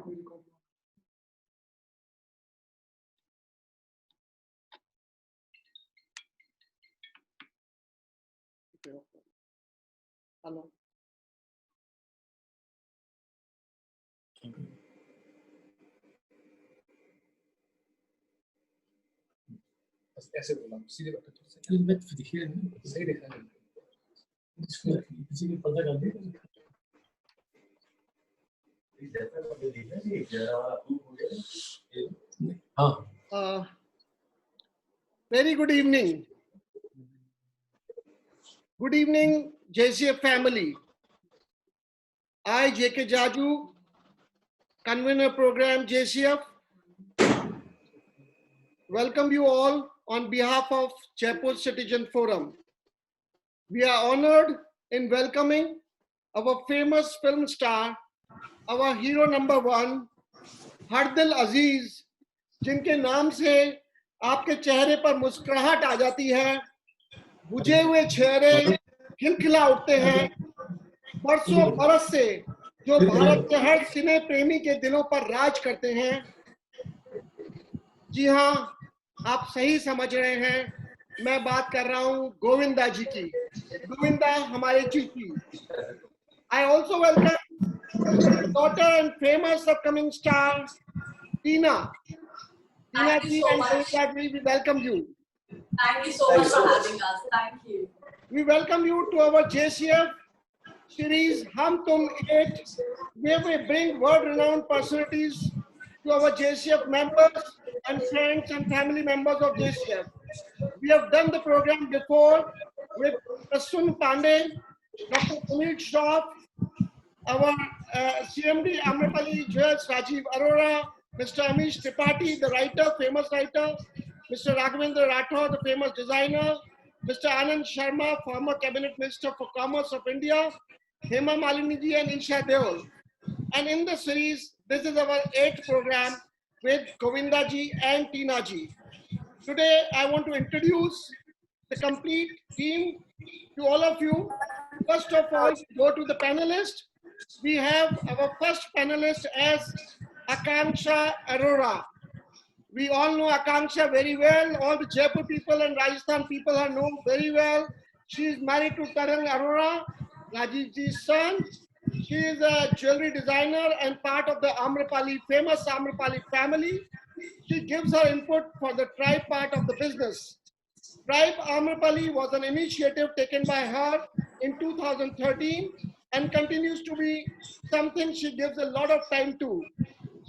Hello, बस ऐसे बोला, सीधे बात तो ये मैं दिखिए सही देखा नहीं, इसमें किसी ने पर्दा कर दिया हाँ। Very good evening. Good evening, JCF family. I, JK Jaju, convener program JCF, welcome you all on behalf of Jaipur Citizen Forum. We are honored in welcoming our famous film star, our hero number one, हरदिल अजीज, जिनके नाम से आपके चेहरे पर मुस्कुराहट आ जाती है, बुझे हुए चेहरे खिलखिला उठते हैं, बरसों बरस से जो भारत के हर सिने प्रेमी के दिलों पर राज करते हैं। जी हाँ, आप सही समझ रहे हैं, मैं बात कर रहा हूँ गोविंदा जी की। गोविंदा हमारे Chichi. I also welcome daughter and famous upcoming star Tina. Tina ji and Govinda ji, we welcome you. Thank you so much for having us. Thank you. We welcome you to our JCF series Hum Tum 8, where we bring world-renowned personalities to our JCF members and friends and family members of JCF. We have done the program before with Prasun Pandey, Dr. Sunil Shroff, our CMD Amrapali Jewels, Rajiv Arora, Mr. Amish Tripathi, the writer, famous writer, Mr. Raghavendra Rathore, the famous designer, Mr. Anand Sharma, former Cabinet Minister for Commerce of India, Hema Malini ji and Isha Deol. And in the series, this is our 8th program with Govinda ji and Tina ji. Today, I want to introduce the complete team to all of you. First of all, go to the panelists. We have our first panelist as Akanksha Arora. We all know Akanksha very well. All the Jaipur people and Rajasthan people are known very well. She is married to Taran Arora, Rajiv ji's son. She is a jewelry designer and part of the Amrapali, famous Amrapali family. She gives her input for the tribe part of the business. Tribe Amrapali was an initiative taken by her in 2013 and continues to be something she gives a lot of time to.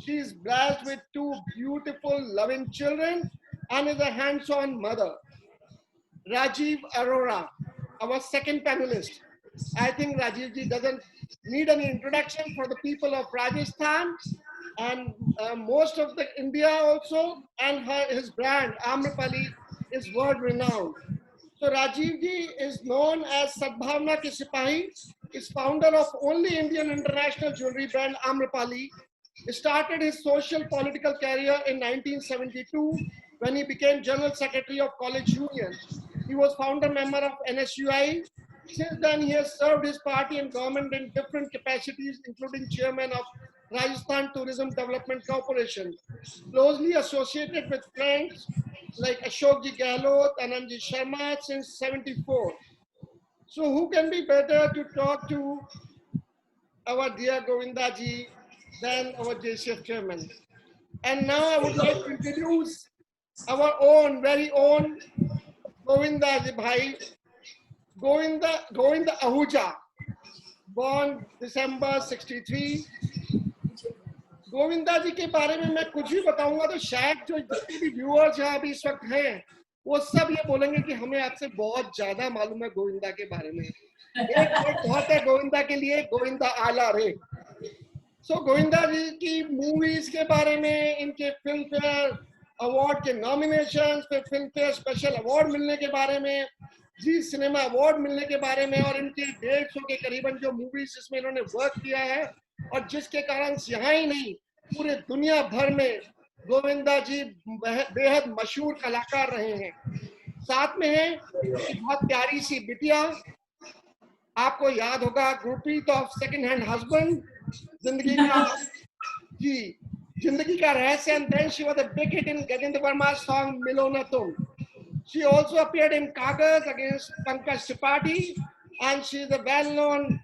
She is blessed with 2 beautiful, loving children and is a hands-on mother. Rajiv Arora, our second panelist. I think Rajiv ji doesn't need any introduction for the people of Rajasthan and most of the India also, and his brand Amrapali is world renowned. So Rajiv ji is known as Sadbhavna Ki Sipahi, is founder of only Indian international jewelry brand Amrapali. He started his social political career in 1972 when he became General Secretary of College Union. He was founder member of NSUI. Since then, he has served his party and government in different capacities, including chairman of Rajasthan Tourism Development Corporation. Closely associated with friends like Ashok ji Gehlot, Anand ji Sharma since '74. So who can be better to talk to our dear Govinda ji than our JCF chairman? And now I would like to introduce our own, very own Govinda ji bhai, Govinda Ahuja, born December 63. Govinda जी के बारे में मैं कुछ भी बताऊंगा तो शायद जो जितने भी व्यूअर्स यहाँ अभी इस वक्त हैं वो सब ये बोलेंगे कि हमें आपसे बहुत ज्यादा मालूम है गोविंदा के बारे में। एक बहुत है गोविंदा के लिए, गोविंदा आला रे। सो गोविंदा जी की मूवीज के बारे में, इनके फिल्म फेयर अवार्ड के नॉमिनेशन, फिर फिल्म फेयर स्पेशल अवार्ड मिलने के बारे में, जी सिनेमा अवार्ड मिलने के बारे में, और इनके 150 के करीबन जो मूवीज जिसमें इन्होंने वर्क किया है और जिसके कारण यहाँ ही नहीं पूरे दुनिया भर में गोविंदा जी बेहद मशहूर कलाकार रहे हैं। साथ में है बहुत प्यारी सी बिटिया, आपको याद होगा Gurpreet of second hand husband, जिंदगी का जी, जिंदगी का रहस्य, and then she was a big hit in Gajendra Verma's song Milo Na Tum. She also appeared in Kagas against Pankaj Tripathi, and she is a well-known,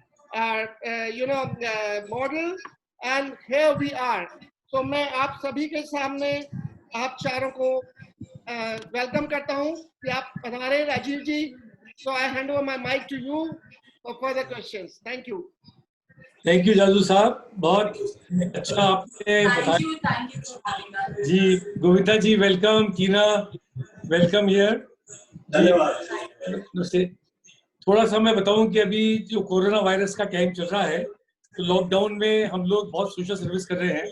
model. And here we are. So मैं आप सभी के सामने आप चारों को welcome करता हूँ कि आप पधारे राजीव जी. So I hand over my mic to you for further questions. Thank you. Thank you जादू साहब, बहुत अच्छा आपने बताया. Thank you for having us. जी गोविंदा जी वेलकम, कीना वेलकम हियर. धन्यवाद. थोड़ा सा मैं बताऊं कि अभी जो कोरोना वायरस का टाइम चल रहा है, तो लॉकडाउन में हम लोग बहुत सोशल सर्विस कर रहे हैं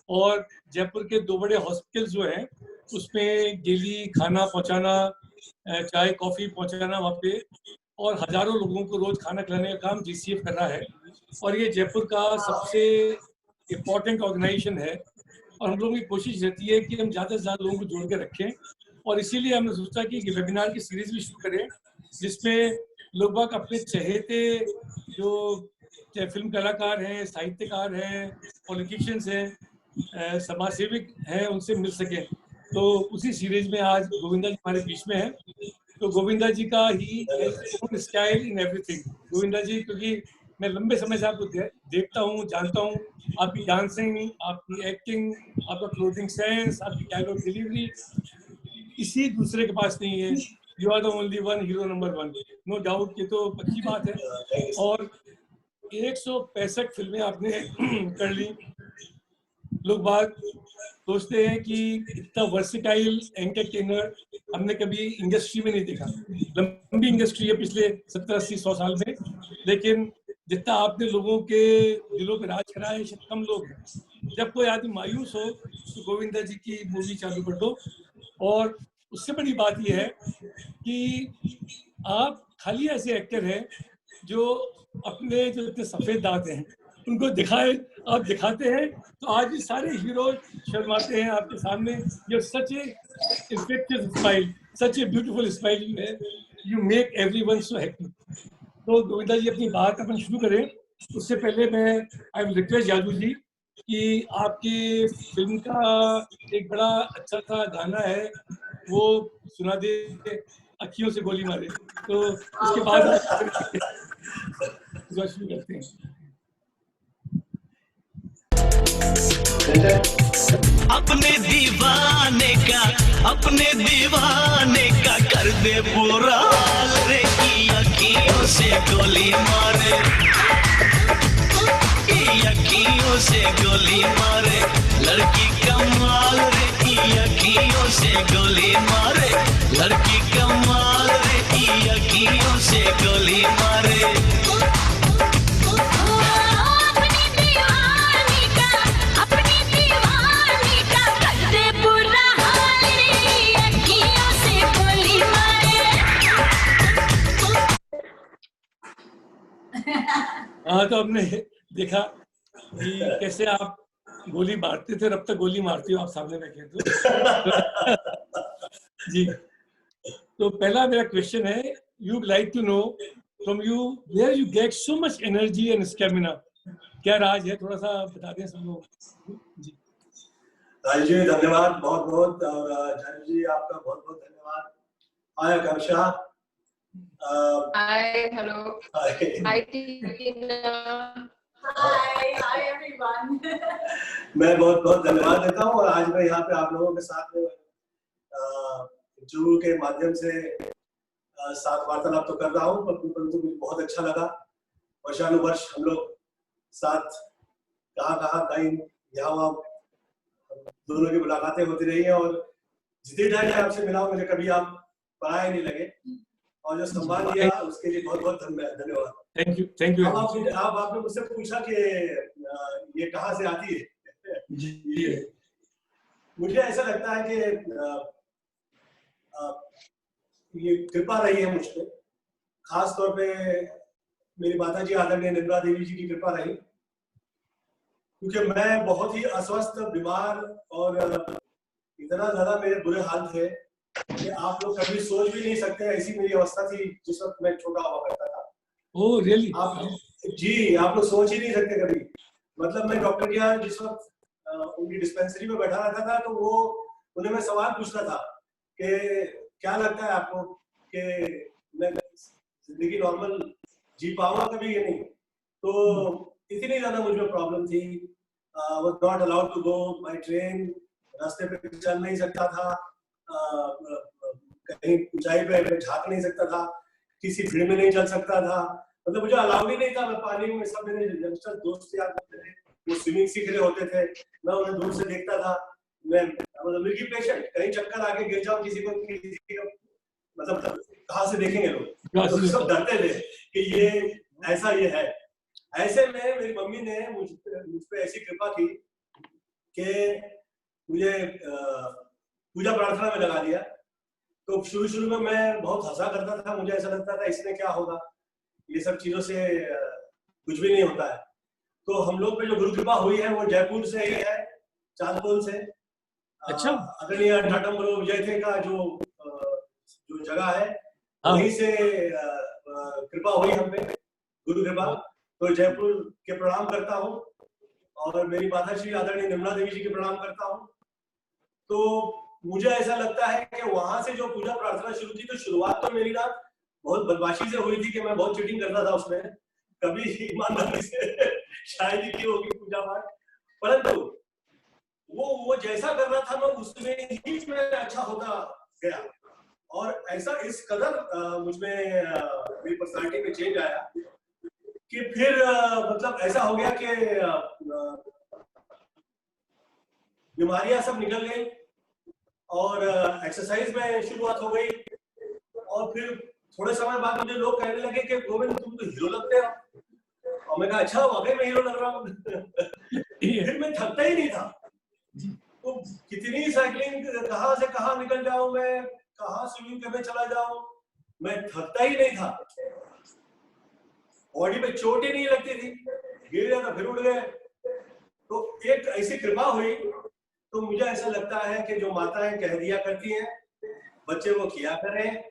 और जयपुर के 2 बड़े हॉस्पिटल्स जो हैं उसमें डेली खाना पहुंचाना, चाय कॉफी पहुंचाना वहाँ पे, और हजारों लोगों को रोज खाना खिलाने का काम जीसीएफ कर रहा है. और ये जयपुर का सबसे इम्पोर्टेंट ऑर्गेनाइजेशन है और हम लोगों की कोशिश रहती है कि हम ज़्यादा से ज़्यादा लोगों को जोड़ के रखें. और इसीलिए हमने सोचा कि वेबिनार की सीरीज भी शुरू करें जिसमें लोग बाग अपने चहेते जो फिल्म कलाकार हैं, साहित्यकार हैं, पॉलिटिशियंस हैं, समाज सेवक हैं, उनसे मिल सकें. तो उसी सीरीज में आज गोविंदा जी हमारे बीच में हैं. तो गोविंदा जी का ही स्टाइल इन एवरीथिंग. गोविंदा जी, क्योंकि मैं लंबे समय से आपको देखता हूँ, जानता हूँ, आपकी डांसिंग, आपकी एक्टिंग, आपका क्लोथिंग सेंस, आपकी डायलॉग डिलीवरी किसी दूसरे के पास नहीं है. You are the only one, hero number 1, no doubt. ये तो पक्की बात है. और 165 फिल्में आपने कर ली. लोग बात सोचते हैं कि इतना वर्सेटाइल एंटरटेनर हमने कभी इंडस्ट्री में नहीं देखा. लंबी इंडस्ट्री है पिछले 70, 80, 100 साल में, लेकिन जितना आपने लोगों के दिलों पे राज करा है शायद कम लोग हैं. जब कोई आदमी मायूस हो तो गोविंदा जी की मूवी चालू कर दो. और उससे बड़ी बात यह है कि आप खाली ऐसे एक्टर हैं जो अपने जो इतने सफेद दांत हैं उनको आप दिखाते हैं तो आज भी सारे हीरो शर्माते हैं आपके सामने. You such a effective smile, such a beautiful smile you है, you make everyone so happy. तो गोविंदा जी अपनी बात अपन शुरू करें. उससे पहले मैं आई विल रिक्वेस्ट जादू जी कि आपकी फिल्म का एक बड़ा अच्छा सा गाना है वो सुना दे, अखियों से गोली मारे. तो उसके बाद शुरू करते हैं. अपने दीवाने का कर दे बुरा हाल रे, की अखियों से गोली मारे, की अखियों से गोली मारे, लड़की कमाल रे, की अखियों से गोली मारे, लड़की कमाल रे, की अखियों से गोली मारे. हाँ, तो हमने देखा कि कैसे आप गोली मारते थे और अब तक गोली मारती हो आप सामने बैठे तो. जी, तो पहला मेरा क्वेश्चन है, you like to know from you where you get so much energy and stamina. क्या राज है, थोड़ा सा बता दें सब लोग. जी राजीव जी धन्यवाद बहुत बहुत, और जादू जी आपका बहुत बहुत धन्यवाद. हाय आकांक्षा. Hi, hello. Hi, Tina. Hi everyone. मैं बहुत बहुत धन्यवाद देता हूँ. और आज मैं यहाँ पे आप लोगों के साथ में जूम के माध्यम से साथ वार्तालाप तो कर रहा हूँ, परंतु मुझे बहुत अच्छा लगा. वर्षानुवर्ष हम लोग साथ कहाँ कहीं यहाँ दोनों की मुलाकातें होती रही है, और जितने टाइम मैं आपसे मिला हूँ मुझे कभी आप पराए नहीं लगे, और जो सम्मान दिया उसके लिए बहुत बहुत धन्यवाद. Thank you. अब आपने मुझसे पूछा कि ये कहाँ से आती है. जी, मुझे ऐसा लगता है कि ये कृपा रही है मुझ पे, खास तौर पे मेरी माता जी आदरणीय निर्मला देवी जी की कृपा रही, क्योंकि मैं बहुत ही अस्वस्थ, बीमार और इतना ज्यादा मेरे बुरे हाल थे कि आप लोग कभी सोच भी नहीं सकते ऐसी मेरी अवस्था थी जिस वक्त मैं छोटा हुआ करता था. Oh really? आप लोग सोच ही नहीं सकते कभी. मतलब मैं डॉक्टर के यहाँ जिस वक्त उनकी डिस्पेंसरी में बैठा रहता था, तो वो उन्हें मैं सवाल पूछता था कि क्या लगता है आपको कि मैं जिंदगी नॉर्मल जी पाऊंगा कभी या नहीं। तो इतनी ज्यादा मुझे प्रॉब्लम थी, was not allowed to go by train, रास्ते पे चल नहीं सकता था, कहीं ऊंचाई पे झांक नहीं सकता था, किसी भीड़ में नहीं चल सकता था, मतलब मुझे अलाउड ही नहीं था। मैं पानी में, सब मेरे यंगस्टर दोस्त यार थे, वो स्विमिंग सीख रहे होते थे, मैं उन्हें दूर से देखता था। मैं मतलब मिल्की पेशेंट, कहीं चक्कर आके गिर जाऊं किसी को मतलब कहाँ से देखेंगे लोग, तो सब डरते थे कि ये ऐसा ये है। ऐसे में मेरी मम्मी ने मुझ पे ऐसी कृपा की कि मुझे पूजा प्रार्थना में लगा दिया। तो शुरू में मैं बहुत हंसा करता था, मुझे ऐसा लगता था इसमें क्या होगा, ये सब चीजों से कुछ भी नहीं होता है। तो हम लोग पे जो गुरु कृपा हुई है वो जयपुर से ही है, चांदपुर से। अच्छा। आदरणीय टाटम्बरो विजय थे का जो जगह है, वहीं से कृपा हुई हम पे, गुरु कृपा। तो जयपुर के प्रणाम करता हूँ और मेरी माता श्री आदरणीय निर्मला देवी जी के प्रणाम करता हूँ। तो मुझे ऐसा लगता है कि वहां से जो पूजा प्रार्थना शुरू थी, तो शुरुआत तो मेरी ना बहुत बदमाशी से हुई थी कि मैं बहुत चीटिंग करता था उसमें, कभी ईमानदारी से शायद ही की होगी पूजा पाठ, परंतु वो जैसा कर रहा था मैं उसमें ही अच्छा होता गया। और ऐसा इस कदर मुझमें मेरी पर्सनालिटी में चेंज आया कि फिर मतलब ऐसा हो गया कि बीमारियां सब निकल गई और एक्सरसाइज में शुरुआत हो गई। और फिर थोड़े समय बाद मुझे लोग कहने लगे कि गोविंद तुम तो हीरो लगते हो, और मैं कहा अच्छा वाकई में हीरो लग रहा हूँ। फिर मैं थकता ही नहीं था, तो कितनी साइकिलिंग कहाँ से कहाँ निकल जाऊं मैं, कहाँ स्विमिंग करने चला जाऊं, मैं थकता ही नहीं था, बॉडी पे चोट ही नहीं लगती थी, गिर गया था फिर उठ गए। तो एक ऐसी कृपा हुई। तो मुझे ऐसा लगता है कि जो माताएं कह दिया करती हैं, बच्चे वो किया करें,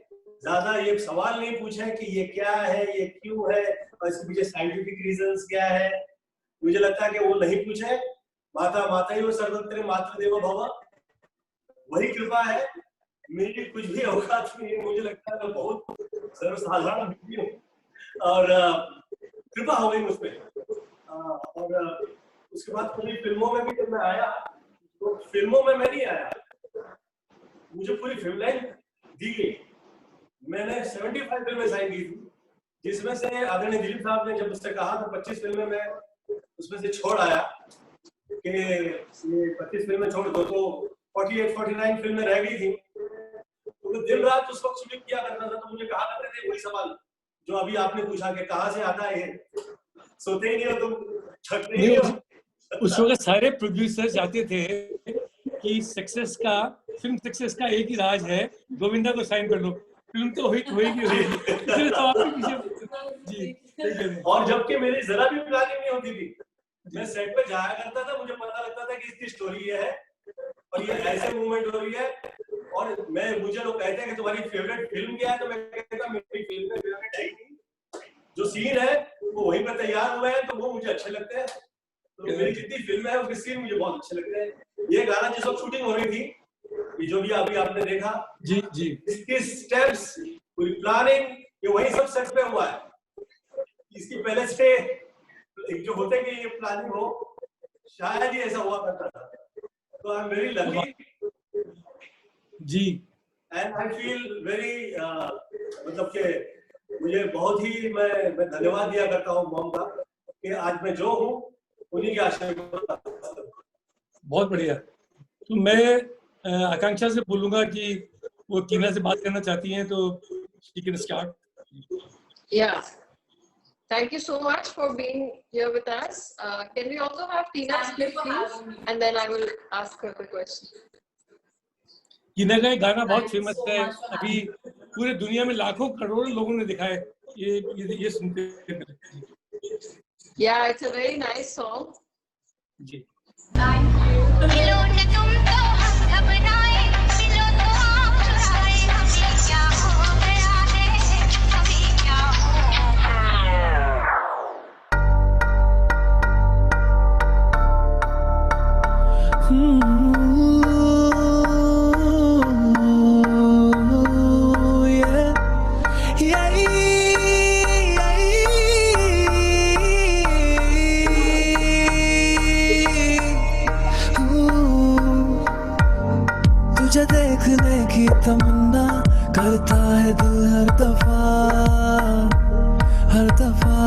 ज्यादा ये सवाल नहीं पूछें कि ये क्या है, ये क्यों है, और इसके पीछे साइंटिफिक रीजंस क्या है। मुझे लगता है कि वो नहीं पूछे। माता माता ही वो सर्वत्र मातृदेवो भव, वही कृपा है। मेरी कुछ भी औकात नहीं है, मुझे लगता है मैं बहुत सर्वसाधारण व्यक्ति हूँ और कृपा हो गई मुझ पे। और उसके बाद पूरी फिल्मों में भी जब मैं आया, तो फिल्मों में मैं नहीं आया, मुझे पूरी फिल्म लाइन दी गई। मैंने 75 फिल्में साइन की थी, जिसमें से आदरणीय दिलीप साहब ने जब उससे कहा तो 25 फिल्में मैं उसमें से छोड़ आया कि ये 25 फिल्में छोड़ दो, तो 48-49 फिल्में रह गई थी। तो दिन रात उस वक्त शूटिंग किया करता था। तो मुझे कहा करते थे वही सवाल जो अभी आपने पूछा कि कहाँ से आता है ये, सोते ही नहीं हो तुम, थकते ही नहीं हो। उस वक्त सारे प्रोड्यूसर चाहते थे कि सक्सेस का, फिल्म सक्सेस का एक ही राज है, गोविंदा को साइन कर लो, फिल्म तो होगी। तो आप जी। और जबकि मेरी जरा भी प्लानिंग नहीं होती थी, मैं सेट पे जाया करता था, मुझे पता लगता था कि इसकी स्टोरी ये है और ये ऐसे मूवमेंट हो रही है। और मुझे लोग कहते हैं कि तुम्हारी फेवरेट फिल्म क्या है, तो मैं कहता मेरी फिल्म में फेवरेट है ही नहीं, जो सीन है वो वहीं पर तैयार हुए हैं तो वो मुझे अच्छे लगते हैं। तो मेरी जितनी फिल्म है उसके सीन मुझे बहुत अच्छे लगते हैं। ये गाना जिस वक्त शूटिंग हो रही थी, ये जो भी अभी आपने देखा, जी इसकी स्टेप्स, पूरी प्लानिंग, ये वही सब सेट पे हुआ है। इसकी पहले से जो होते कि ये प्लानिंग हो, शायद ही ऐसा हुआ करता था। तो आई एम वेरी लकी जी, एंड आई फील वेरी मतलब कि मुझे बहुत ही मैं धन्यवाद दिया करता हूँ मॉम का कि आज मैं जो हूँ उन्हीं के आशीर्वाद। बहुत बढ़िया। तो मैं आकांक्षा से बोलूंगा कि वो टीना से बात करना चाहती हैं, तो she can start. Yeah. Thank you so much for being here with us. Can we also have Tina's clip, please? And then I will ask her the question. टीना का एक गाना बहुत फेमस है, अभी पूरे दुनिया में लाखों करोड़ों लोगों ने देखा है। ये सुनते हैं। Yeah, it's a very nice song. जी। तुझे देखने की तमन्ना करता है दिल हर दफा, हर दफा।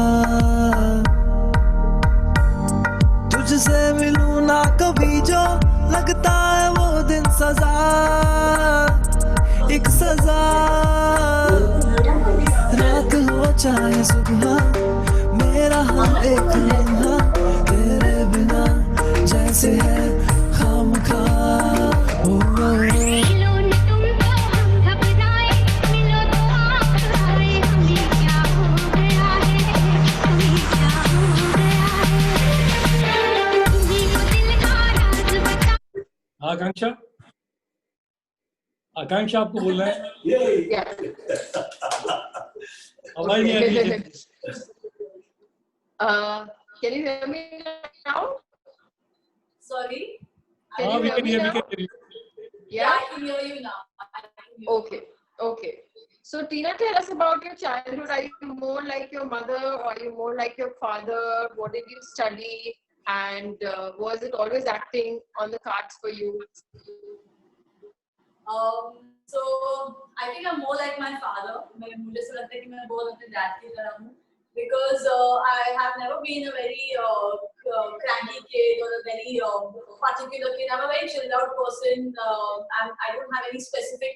तुझसे मिलूं ना कभी जो लगता है वो दिन सजा, एक सजा। रात हो चाहे सुबह मेरा हर एक लम्हा तेरे बिना जैसे है खामखा। आकांक्षा, आकांक्षा आपको बोलना है, Yeah. आवाज नहीं आ रही है। Can you hear me now? Sorry. Can हाँ, you we hear can me hear, we now? can hear. Yeah. I can hear you now. I can hear you. Okay. Okay. So Tina, tell us about your childhood. Are you more like your mother, or are you more like your father? What did you study? And was it always acting on the cards for you? So I think I'm more like my father. मुझे ऐसा लगता है कि मैं बहुत अपने dad की तरह हूँ, because I have never been a very cranky kid or a very particular kid. I'm a very chilled out person. I don't have any specific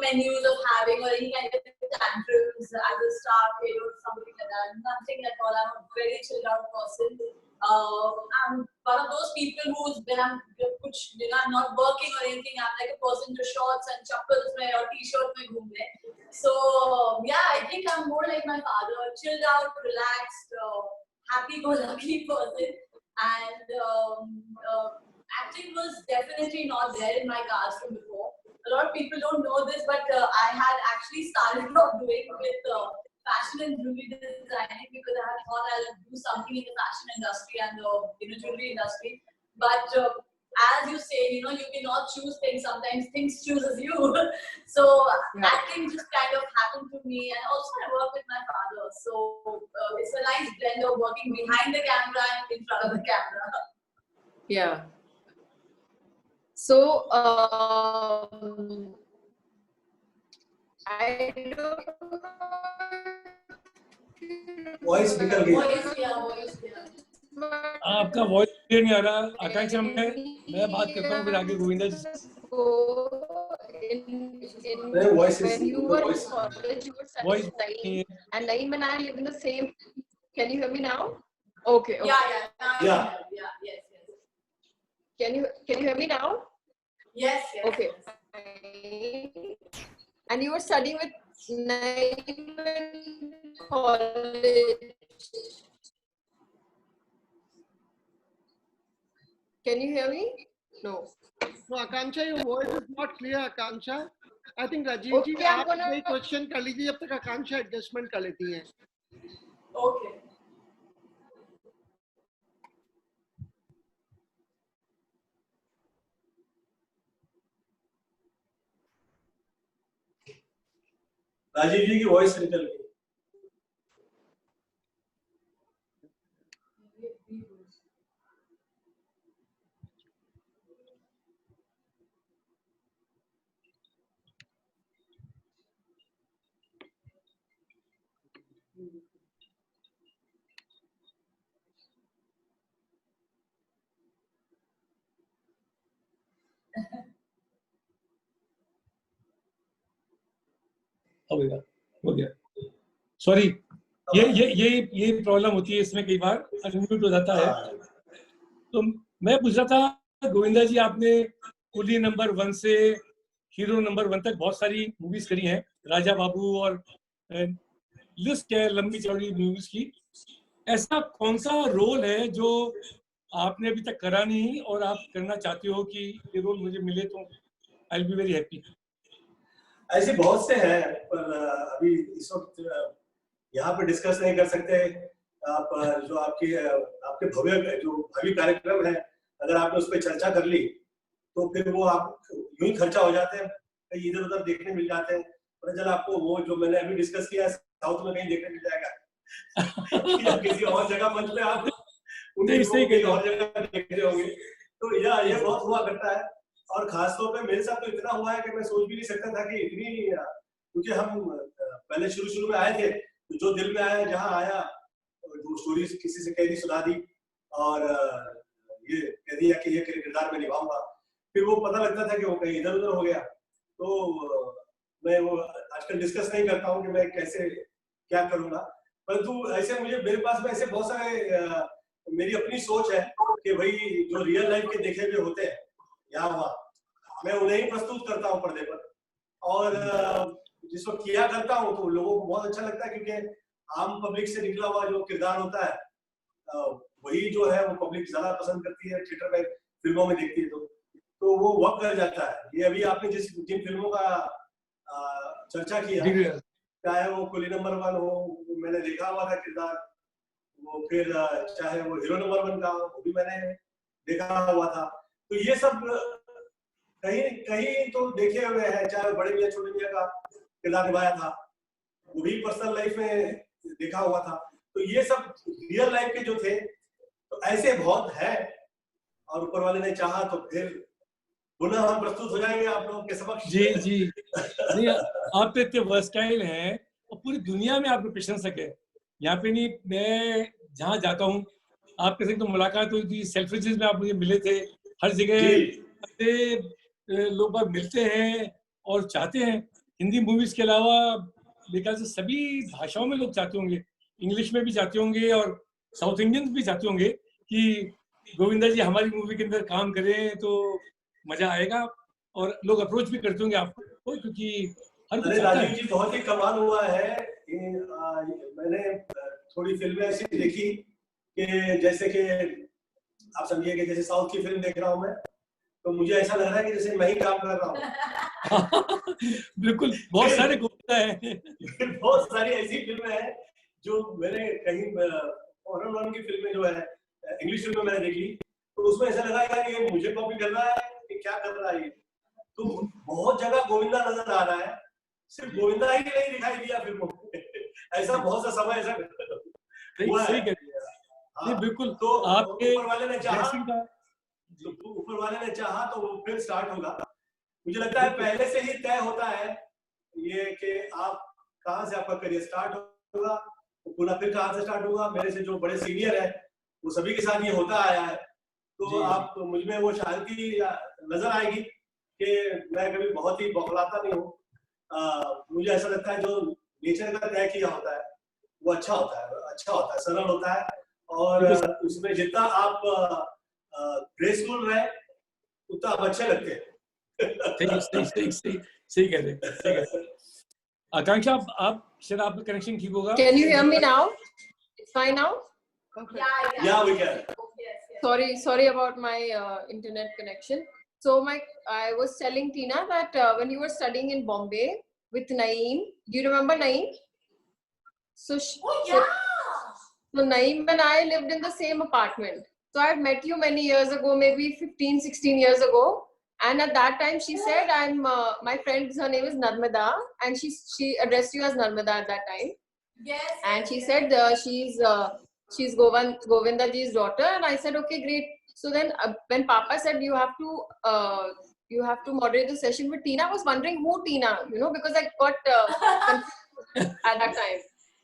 menus of having or any kind of tantrums as a star kid or something like that. Nothing at all. I'm a very chilled out person. I'm one of those people who's when I'm not working or anything, I'm like a person to shorts and chappals mein or t-shirt mein ghumne. So yeah, I think I'm more like my father, chilled out, relaxed, happy-go-lucky person. And acting was definitely not there in my cards from before. A lot of people don't know this, but I had actually started off doing with fashion and jewelry designing, because I had thought I would do something in the fashion industry and the jewelry industry. But as you say, you cannot choose things. Sometimes things chooses you. So acting just kind of happened to me, and also I work with my father. So it's a nice blend of working behind the camera and in front of the camera. Yeah. So I don't voice निकल गई। Voice, yeah. आपका voice clear नहीं आ रहा। आकांक्षा, मैं बात करता हूँ, फिर आगे गोविंदा जी। When you were in college, you were studying Naeem, and Naeem and I live in the same. Can you hear me now? Okay. Yeah. Yes. Can you hear me now? Yes. Okay. And you were studying with Naeem in college. Can you hear me? No. So Akanksha, your voice is not clear, Akanksha. I think Rajiv ji, Okay, I'm आप gonna- कोई question कर लीजिए, जब तक आकांक्षा adjustment कर लेती हैं। Okay. Rajiv जी की वॉइस निकल गई। हो गया। सॉरी, ये प्रॉब्लम होती है इसमें, कई बार अनम्यूट हो जाता है। तो मैं पूछ रहा था, गोविंदा जी, आपने कुली नंबर 1 से हीरो नंबर 1 तक बहुत सारी मूवीज करी हैं, राजा बाबू, और लिस्ट है लंबी चौड़ी मूवीज की। ऐसा कौन सा रोल है जो आपने अभी तक करा नहीं और आप करना चाहते हो कि ये रोल मुझे मिले तो I will be very happy? ऐसे बहुत से हैं, पर अभी इस वक्त यहाँ पे डिस्कस नहीं कर सकते। आप जो आपके भावी कार्यक्रम है, अगर आपने उस पर चर्चा कर ली तो फिर वो आप यूं ही खर्चा हो जाते हैं, कहीं इधर उधर देखने मिल जाते हैं, पता चला आपको वो जो मैंने अभी डिस्कस किया है साउथ में कहीं देखने मिल जाएगा या किसी और जगह मंच पे आप उनकी सही कहीं और जगह देख रहे होंगे। तो ये बहुत हुआ करता है, और खासतौर पे मेरे साथ तो इतना हुआ है कि मैं सोच भी नहीं सकता था कि इतनी, क्योंकि हम पहले शुरू में आए थे तो जो दिल में आया जहाँ आया वो स्टोरी किसी से कह दी सुना दी और ये कह दिया कि ये किरदार में निभाऊंगा, फिर वो पता लगता था कि वो कहीं इधर उधर हो गया। तो मैं वो आजकल डिस्कस नहीं करता हूँ कि मैं कैसे क्या करूंगा, परंतु ऐसे मेरे पास में ऐसे बहुत सारे मेरी अपनी सोच है कि भाई जो रियल लाइफ के देखे हुए होते हैं यहाँ वहाँ मैं उन्हें ही प्रस्तुत करता हूँ पर्दे पर, और जिस वक्त किया करता हूँ तो लोगों को बहुत अच्छा लगता है, क्योंकि आम पब्लिक से निकला हुआ जो किरदार होता है वही जो है वो पब्लिक ज्यादा पसंद करती है, थिएटर में फिल्मों में देखती है तो वो वर्क कर जाता है। ये अभी आपने जिन फिल्मों का चर्चा किया, चाहे वो कुली नंबर 1 हो, मैंने देखा हुआ था किरदार, वो फिर चाहे वो हीरो नंबर 1 का वो भी मैंने देखा हुआ था, तो ये सब कहीं कहीं तो देखे हुए हैं, चाहे बड़े मियां छोटे मियां का किरदार निभाया था वो भी पर्सनल लाइफ में देखा हुआ था, तो ये सब रियल लाइफ के जो थे तो ऐसे बहुत है, और ऊपर वाले ने चाहा तो फिर पुनः हम प्रस्तुत हो जाएंगे आप लोगों के समक्ष। जी जी नहीं, आप तो इतने वर्सटाइल हैं और पूरी दुनिया में आप प्रशंसक है, यहाँ पे नहीं, मैं जहाँ जाता हूँ आपके संग तो मुलाकात हुई थी, सेल्फिशेस में आप मुझे मिले थे, हर जगह लोग बाग मिलते हैं और चाहते हैं, हिंदी मूवीज के अलावा मेरे से सभी भाषाओं में लोग चाहते होंगे, इंग्लिश में भी चाहते होंगे और साउथ इंडियंस भी चाहते होंगे कि गोविंदा जी हमारी मूवी के अंदर काम करें तो मजा आएगा, और लोग अप्रोच भी करते होंगे आपको क्योंकि हर कोई चाहता है। राजीव जी बहुत ही कमाल हुआ है, मैंने थोड़ी फिल्में ऐसी देखी कि जैसे कि आप समझिए कि जैसे साउथ की फिल्म देख रहा हूँ मैं, तो मुझे ऐसा लग रहा है कि जैसे मैं ही काम कर रहा हूँ। बिल्कुल, बहुत सारे गोविंदा हैं। बहुत सारी ऐसी फिल्में हैं जो मैंने कहीं फॉरेन की फिल्में जो है इंग्लिश फिल्में मैंने देखी, तो उसमें ऐसा लगा कि ये मुझे कॉपी कर रहा है कि क्या कर रहा है ये, तो बहुत जगह गोविंदा नजर आ रहा है, सिर्फ गोविंदा ही नहीं दिखाई दिया फिल्मों में। ऐसा बहुत सा समय ऐसा हुआ है। नहीं बिल्कुल, तो आपके ऊपर वाले ने चाहा तो वो फिर स्टार्ट होगा। मुझे लगता है पहले से ही तय होता है ये कि आप कहाँ से आपका करियर स्टार्ट होगा, पुनः फिर कहाँ से स्टार्ट होगा। मेरे से जो बड़े सीनियर है वो सभी के साथ ये होता आया है, तो आप मुझ में वो शांति नजर आएगी कि मैं कभी बहुत ही बौखलाता नहीं हूँ। मुझे ऐसा लगता है जो नेचर का तय किया होता है वो अच्छा होता है, सरल होता है, और उसमें जितना आप ग्रेसफुल रहे उतना आप अच्छे लगते हैं। सही कह रहे हैं। आकांक्षा, आप शायद आपका कनेक्शन ठीक होगा। Can you hear me now? It's fine now? Okay. Yeah, we can. Yes. Sorry about my internet connection. So I was telling Tina that when you were studying in Bombay with Naeem, do you remember Naeem? So Naeem and I lived in the same apartment. So I had met you many years ago, maybe 15, 16 years ago. And at that time she said, my friend, her name is Narmada, and she addressed you as Narmada at that time. Yes. And she said she's Govinda ji's daughter, and I said okay, great. So then when Papa said you have to moderate the session with Tina, I was wondering who Tina, because I got confused at that time.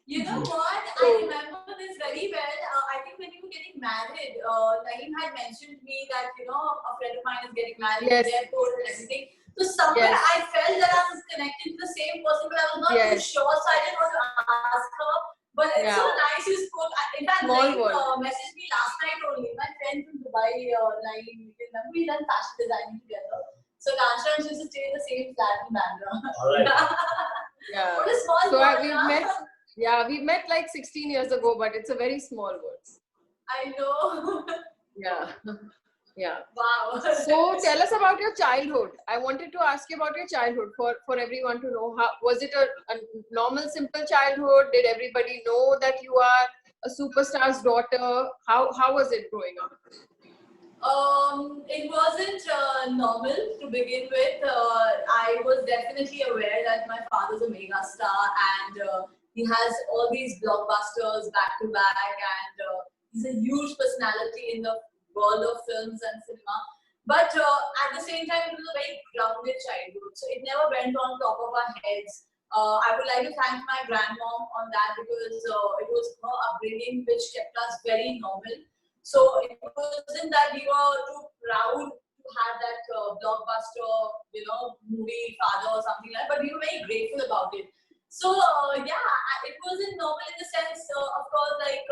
You know what? I remember this very well. I think when you were getting married, Naeem had mentioned me that a friend of mine is getting married in the airport and everything. So somewhere I felt that I was connected to the same person, but I was not too sure, so I didn't want to ask her. But it's so nice you spoke. In fact, Naeem messaged me last night only. My friend from Dubai, Naeem, remember we done fashion designing together. So Kansha and she used to stay in the same flat in Bandra. All right. Yeah. What a small world. We met like 16 years ago, but it's a very small world. I know. Yeah. Wow. So tell us about your childhood. I wanted to ask you about your childhood for everyone to know. How was it a normal, simple childhood? Did everybody know that you are a superstar's daughter? How was it growing up? It wasn't normal to begin with. I was definitely aware that my father's a mega star and he has all these blockbusters back to back, and he's a huge personality in the world of films and cinema. But at the same time, it was a very grounded childhood, so it never went on top of our heads. I would like to thank my grandmom on that because it was her upbringing which kept us very normal. So it wasn't that we were too proud to have that blockbuster, movie father or something like that, but we were very grateful about it. So it wasn't normal in the sense, of course, like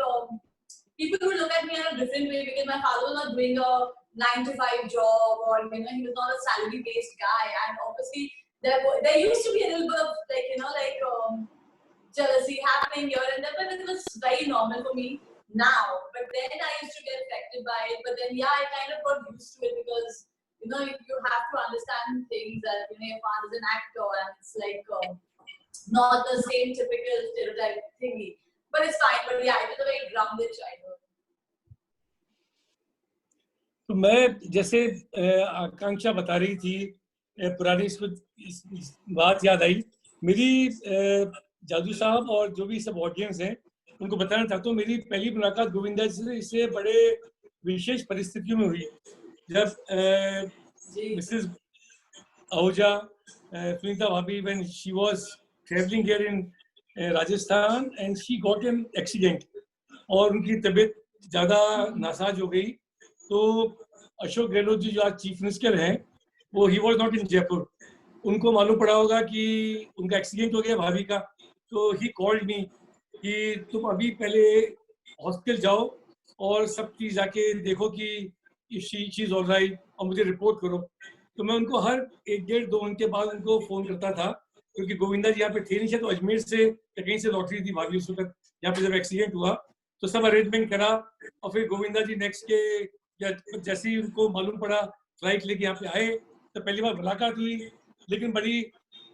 people would look at me in a different way because my father was not doing a 9 to 5 job, or he was not a salary-based guy, and obviously there used to be a little bit of jealousy happening here and there, but it was very normal for me now. But then I used to get affected by it. But then I kind of got used to it because you have to understand things that your father's an actor and it's like not the same typical stereotype thingy. But it's fine. But it was a very grounded childhood. तो मैं जैसे आकांक्षा बता रही थी पुरानी बात याद आई मेरी जादू साहब और जो भी सब ऑडियंस हैं उनको बताना चाहता हूँ। मेरी पहली मुलाकात गोविंदा जी से बड़े विशेष परिस्थितियों में हुई जब मिसेस आहूजा सुनीता भाभी when she was traveling here in Rajasthan and she got an accident और उनकी तबीयत ज़्यादा नासाज हो गई। तो अशोक गहलोत जी जो आज चीफ मिनिस्टर हैं वो he was not in Jaipur. उनको मालूम पड़ा होगा कि उनका एक्सीडेंट हो गया भाभी का, तो ही कॉल्ड मी कि तुम अभी पहले हॉस्पिटल जाओ और सब चीज़ जाके देखो कि शी इज ऑल राइट और मुझे रिपोर्ट करो। तो मैं उनको हर 1-1.5-2 घंटे बाद उनको फ़ोन करता था क्योंकि गोविंदा जी यहाँ पे थे नहीं, शायद तो अजमेर से कहीं से लौट रही थी भाभी उस वक्त यहाँ पे जब एक्सीडेंट हुआ। तो सब अरेंजमेंट करा और फिर गोविंदा जी नेक्स्ट डे या जैसे ही उनको मालूम पड़ा फ्लाइट लेके यहाँ पे आए तो पहली बार मुलाकात हुई, लेकिन बड़ी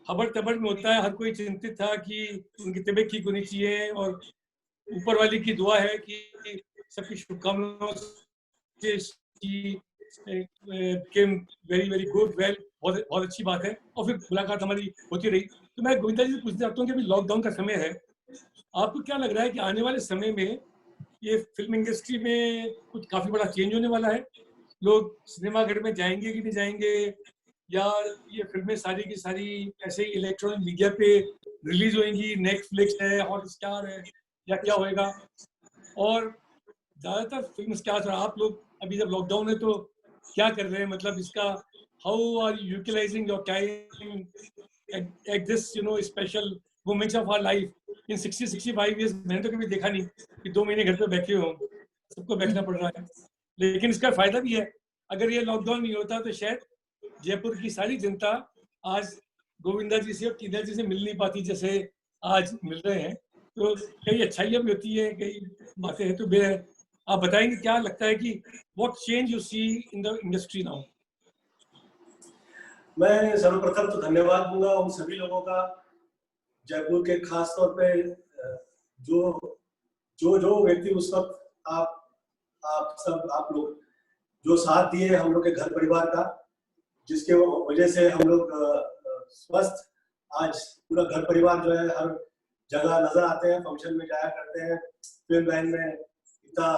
खबर तबर में होता है, हर कोई चिंतित था कि उनकी तबीयत ठीक होनी चाहिए और ऊपर वाली की दुआ है कि सबकी शुभकामनाओं से वेरी वेरी गुड वेल, बहुत अच्छी बात है। और फिर मुलाकात हमारी होती रही। तो मैं गोविंदा जी से पूछना चाहता हूँ कि अभी लॉकडाउन का समय है, आपको क्या लग रहा है कि आने वाले समय में ये फिल्म इंडस्ट्री में कुछ काफी बड़ा चेंज होने वाला है? लोग सिनेमाघर में जाएंगे कि नहीं जाएंगे, या ये फिल्में सारी की सारी ऐसे ही इलेक्ट्रॉनिक मीडिया पे रिलीज होंगी, नेटफ्लिक्स है, हॉटस्टार है, या क्या होएगा? और ज्यादातर फिल्म स्टार्स और आप लोग अभी जब लॉकडाउन है तो क्या कर रहे हैं? मतलब इसका how are you utilizing your time at this special moments of our life in 60-65 years? मैंने तो कभी देखा नहीं कि 2 महीने घर पे बैठे हो, सबको बैठना पड़ रहा है। लेकिन इसका फायदा भी है, अगर ये लॉकडाउन नहीं होता तो शायद जयपुर की सारी जनता आज गोविंदा जी से और टीना जी से मिल नहीं पाती जैसे आज मिल रहे हैं। तो कई अच्छाइयाँ भी होती है, कई बातें हैं। तो आप बताएंगे क्या लगता है कि what change you see in the industry now? मैं सर्वप्रथम तो धन्यवाद दूंगा उन सभी लोगों का, जयपुर के खास तौर पे जो व्यक्ति उस वक्त आप लोग जो साथ दिए हम लोग के घर परिवार का, जिसके वजह से हम लोग स्वस्थ आज पूरा घर परिवार जो है हर जगह नजर आते हैं, फंक्शन में जाया करते हैं, फिल्म लाइन में इतना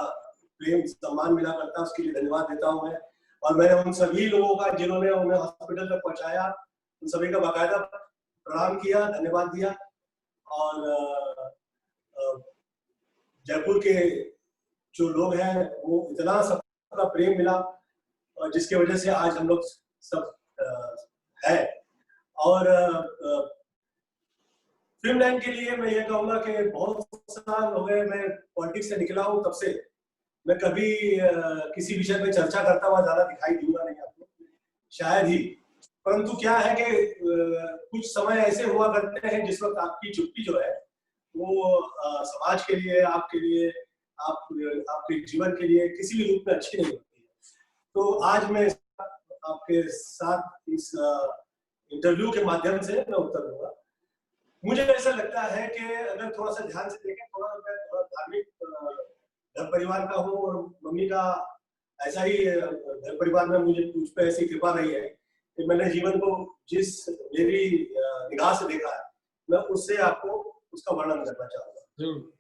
प्रेम सम्मान मिला करता है, उसके लिए धन्यवाद देता हूँ मैं। और मैंने उन सभी लोगों का जिन्होंने उन्हें हॉस्पिटल तक पहुंचाया, उन सभी का बाकायदा प्रणाम किया, धन्यवाद दिया। और जयपुर के जो लोग हैं वो इतना सबका प्रेम मिला जिसकी वजह से आज हम लोग सब है। और फिल्म लाइन के लिए मैं ये कहूँगा कि बहुत साल हो गए मैं पॉलिटिक्स से निकला हूँ, तब से मैं कभी किसी विषय में चर्चा करता हुआ ज्यादा दिखाई दूंगा नहीं आपको, शायद ही। परंतु क्या है कि कुछ समय ऐसे हुआ करते हैं जिस वक्त आपकी चुप्पी जो है वो समाज के लिए, आपके लिए, आपके जीवन के लिए किसी भी रूप में अच्छी नहीं होती है। तो आज मैं आपके साथ इस इंटरव्यू के माध्यम से मैं उत्तर दूंगा। मुझे ऐसा लगता है कि अगर थोड़ा सा ध्यान से देखें, थोड़ा धार्मिक घर परिवार का हूँ और मम्मी का ऐसा ही घर परिवार में मुझ पे ऐसी कृपा रही है कि मैंने जीवन को जिस मेरी निगाह से देखा है, मैं उससे आपको उसका वर्णन करना चाहूंगा।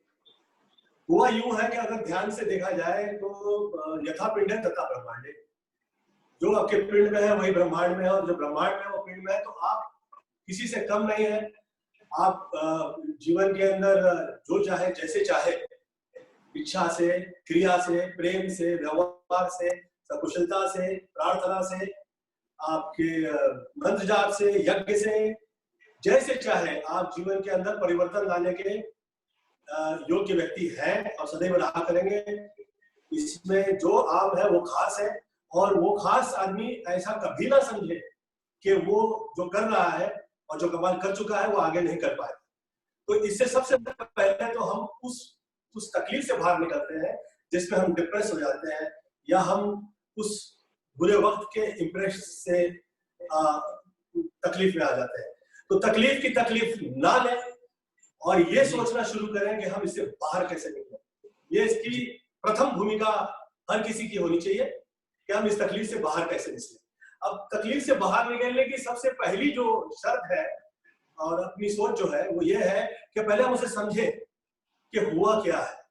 हुआ यूं है कि अगर ध्यान से देखा जाए तो यथा पिंड है तथा ब्रह्मांड है। जो आपके पिंड में है वही ब्रह्मांड में है, और जो ब्रह्मांड में है वो पिंड में है। तो आप किसी से कम नहीं है। आप जीवन के अंदर जो चाहे जैसे चाहे, इच्छा से, क्रिया से, प्रेम से, व्यवहार से, सकुशलता से, प्रार्थना से, आपके मंत्र जाप से, यज्ञ से, जैसे चाहे आप जीवन के अंदर परिवर्तन लाने के योग्य व्यक्ति हैं और सदैव रहा करेंगे। इसमें जो आम है वो खास है, और वो खास आदमी ऐसा कभी ना समझे कि वो जो कर रहा है और जो कमाल कर चुका है वो आगे नहीं कर पाए। तो इससे सबसे पहले तो हम उस तकलीफ से बाहर निकलते हैं जिसमें हम डिप्रेस हो जाते हैं, या हम उस बुरे वक्त के इम्प्रेस से तकलीफ में आ जाते हैं। तो तकलीफ की तकलीफ ना लें और ये सोचना शुरू करें कि हम इससे बाहर कैसे निकलें। ये इसकी प्रथम भूमिका हर किसी की होनी चाहिए कि हम इस तकलीफ से बाहर कैसे निकलें। अब तकलीफ से बाहर निकलने की सबसे पहली जो शर्त है और अपनी सोच जो है वो ये है कि पहले हम उसे समझे कि हुआ क्या है।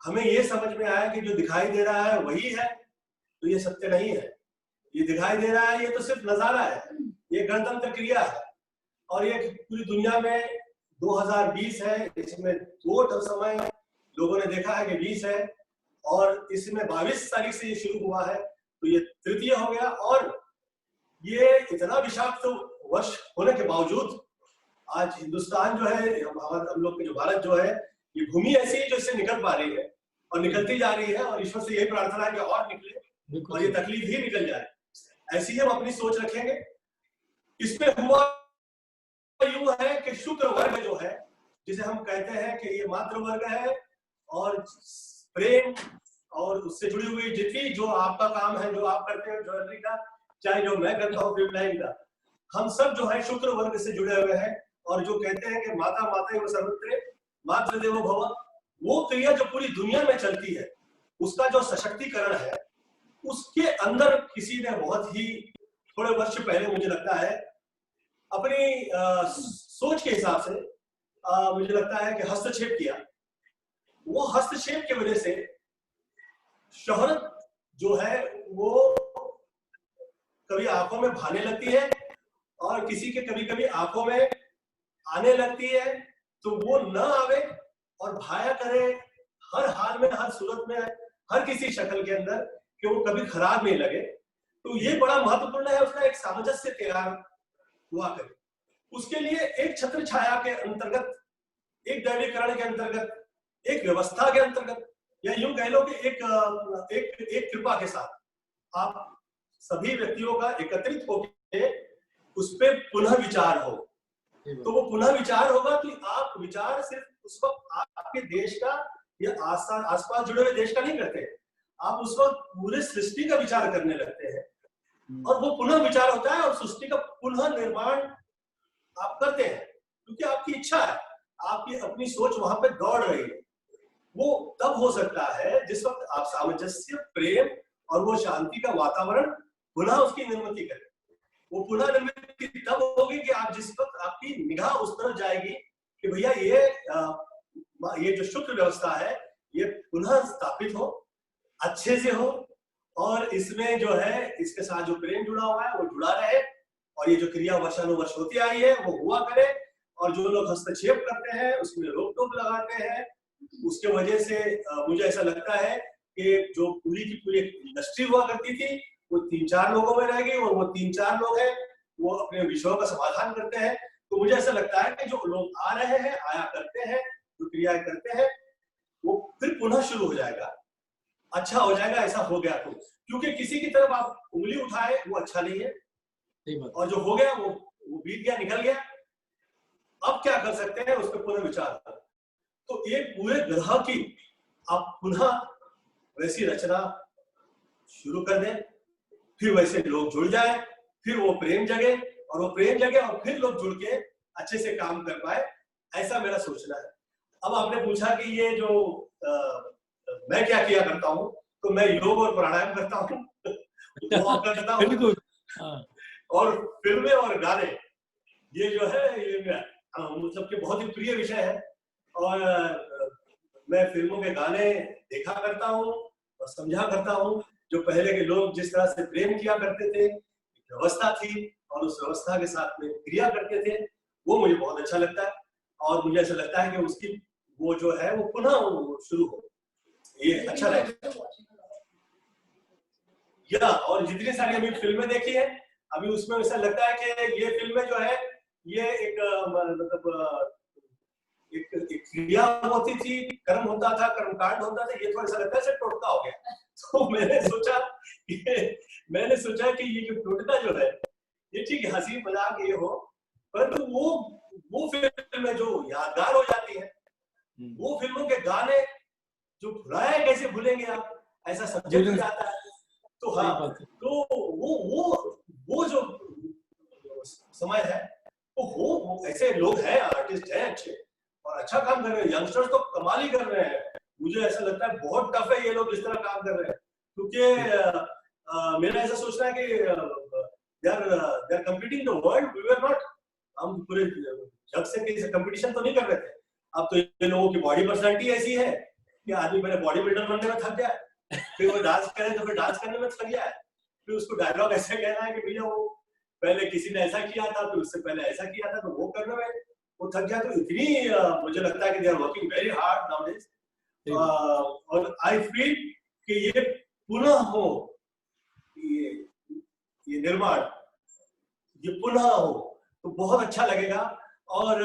हमें ये समझ में आया कि जो दिखाई दे रहा है वही है, तो ये सत्य नहीं है। ये दिखाई दे रहा है ये तो सिर्फ नजारा है, ये गणतंत्र क्रिया है। और ये पूरी दुनिया में 2020 है, इसमें 2 समय लोगों ने देखा है कि 20 है, और इसमें 22 तारीख से ये शुरू हुआ है, तो ये तृतीय हो गया। और ये इतना विषाक्त वर्ष होने के बावजूद आज हिंदुस्तान जो है, हम लोग के जो भारत जो है, ये भूमि ऐसी है जो इससे निकल पा रही है और निकलती जा रही है, और ईश्वर से यही प्रार्थना है कि और निकले और ये तकलीफ ही निकल जाए। ऐसी हम अपनी सोच रखेंगे। इसमें हुआ यूं है कि शुक्र वर्ग जो है, जिसे हम कहते हैं कि ये मातृ वर्ग है, और प्रेम और उससे जुड़ी हुई जितनी जो आपका काम है, जो आप करते हैं ज्वेलरी का, चाहे जो मैं करता हूँ फिल्म लाइन का, हम सब जो है शुक्र वर्ग से जुड़े हुए हैं। और जो कहते हैं कि माता माता वो सर्वत्र मातृदेवो भव, वो क्रिया जो पूरी दुनिया में चलती है, उसका जो सशक्तिकरण है, उसके अंदर किसी ने बहुत ही थोड़े वर्ष पहले मुझे लगता है अपनी सोच के हिसाब से मुझे लगता है कि हस्तक्षेप किया। वो हस्तक्षेप की वजह से शोहरत जो है वो कभी आंखों में भाने लगती है और किसी के कभी कभी आंखों में आने लगती है। तो वो न आवे और भाया करे हर हाल में, हर सूरत में, हर किसी शक्ल के अंदर, कि वो कभी खराब नहीं लगे। तो ये बड़ा महत्वपूर्ण है, उसका एक सामंजस्य तैयार हुआ करे। उसके लिए एक छत्र छाया के अंतर्गत, एक दैवीकरण के अंतर्गत, एक व्यवस्था के अंतर्गत, या यूं कह लो कि एक कृपा के साथ आप सभी व्यक्तियों का एकत्रित होकर उस पर पुनः विचार हो। तो वो पुनः विचार होगा कि आप विचार सिर्फ उस वक्त आपके देश का या आसपास जुड़े हुए देश का नहीं करते, आप उस वक्त पूरे सृष्टि का विचार करने लगते हैं। और वो पुनः विचार होता है और सृष्टि का पुनः निर्माण आप करते हैं, क्योंकि आपकी इच्छा है, आपकी अपनी सोच वहां पे दौड़ रही है। वो तब हो सकता है जिस वक्त आप सामंजस्य, प्रेम और वो शांति का वातावरण पुनः उसकी निर्मित करें। वो पुनः निर्मित तब होगी कि आप जिस वक्त आपकी निगाह उस तरफ जाएगी कि भैया ये जो शुक्र व्यवस्था है ये पुनः स्थापित हो, अच्छे से हो, और इसमें जो है इसके साथ जो प्रेम जुड़ा हुआ है वो जुड़ा रहे, और ये जो क्रिया वर्षानुवर्ष होती आई है वो हुआ करे। और जो लोग हस्तक्षेप करते हैं उसमें रोक टोक लगाते हैं, उसके वजह से मुझे ऐसा लगता है कि जो पूरी की पूरी इंडस्ट्री हुआ करती थी वो 3-4 लोगों में रह गई, और वो 3-4 लोग हैं वो अपने विषयों का समाधान करते हैं। तो मुझे ऐसा लगता है कि जो लोग आ रहे हैं, आया करते हैं, जो क्रियाएं करते हैं, वो फिर पुनः शुरू हो जाएगा, अच्छा हो जाएगा। ऐसा हो गया तो, क्योंकि किसी की तरफ आप उंगली उठाए वो अच्छा नहीं है, और जो हो गया वो बीत गया, निकल गया। अब क्या कर सकते हैं, उस पर पुनः विचार करें। तो एक पूरे ग्रह की आप पुनः वैसी रचना शुरू कर दें, फिर वैसे लोग जुड़ जाए, फिर वो प्रेम जगे, और वो प्रेम जगे और फिर लोग जुड़ के अच्छे से काम कर पाए, ऐसा मेरा सोचना है। अब आपने पूछा कि ये जो मैं क्या किया करता हूँ, तो मैं योग और प्राणायाम करता हूँ, वॉक करता हूँ, बिल्कुल। हाँ, और फिल्में और गाने, ये जो है ये मतलब कि बहुत ही प्रिय विषय है। और मैं फिल्मों के गाने देखा करता हूँ और समझा करता हूँ। जो पहले के लोग जिस तरह से प्रेम किया करते थे, व्यवस्था थी और उस व्यवस्था के साथ में क्रिया करते थे, वो मुझे बहुत अच्छा लगता है। और मुझे ऐसा लगता है कि उसकी वो जो है वो पुनः शुरू हो, ये अच्छा रहेगा। या और जितनी सारी अभी फिल्में देखी है, अभी उसमें ऐसा लगता है कि ये फिल्में जो है ये एक मतलब एक क्रिया होती थी, कर्म होता था, कर्मकांड होता था, ये थोड़ा सा लगता है सिर्फ टोटका हो गया। तो मैंने सोचा कि ये जो टोटका जो है ये ठीक है, हंसी मजाक ये हो, परंतु वो फिल्में जो यादगार हो जाती है, वो फिल्मों के गाने जो भुलाए कैसे भूलेंगे आप, ऐसा सब्जेक्ट हो जाता है। तो हाँ, तो वो जो समय है, वो ऐसे लोग हैं, आर्टिस्ट हैं अच्छे और अच्छा काम कर रहे हैं। यंगस्टर्स तो कमाल ही कर रहे हैं। मुझे ऐसा लगता है बहुत टफ है ये लोग इस तरह काम कर रहे हैं, क्योंकि मेरा ऐसा सोचना है कि they are competing the world, we were not। हम पूरे जग से किसी कंपटीशन तो नहीं कर रहे थे। अब तो ये लोगों की बॉडी पर्सनालिटी ऐसी है कि आदमी पहले बॉडी बिल्डर बनने में थक जाए, फिर वो डांस करे तो फिर डांस करने में थक जाए, फिर उसको डायलॉग ऐसे कहना है कि भैया वो पहले किसी ने ऐसा किया था, फिर उससे पहले ऐसा किया था, तो वो करने में वो थक जाए। तो इतनी मुझे लगता है कि they are working very hard nowadays. और आई फील कि ये पुनः हो, ये निर्माण ये पुनः हो तो बहुत अच्छा लगेगा। और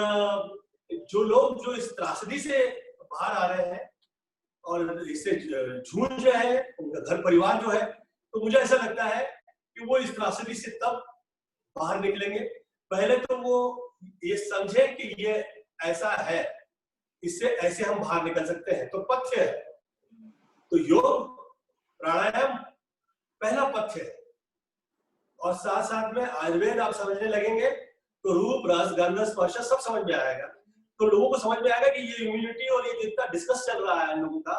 जो लोग जो इस त्रासदी से बाहर आ रहे हैं और इससे जूझ रहे हैं, उनका घर परिवार जो है, तो मुझे ऐसा लगता है कि वो इस त्रासदी से तब बाहर निकलेंगे, पहले तो वो ये समझे कि ये ऐसा है, इससे ऐसे हम बाहर निकल सकते हैं। तो पथ्य है, तो योग प्राणायाम पहला पथ्य है। और साथ साथ में आयुर्वेद आप समझने लगेंगे तो रूप रस गंध स्पर्श सब समझ में आएगा। तो लोगों को समझ में आएगा कि ये इम्यूनिटी और ये जितना डिस्कस चल रहा है हम लोगों का,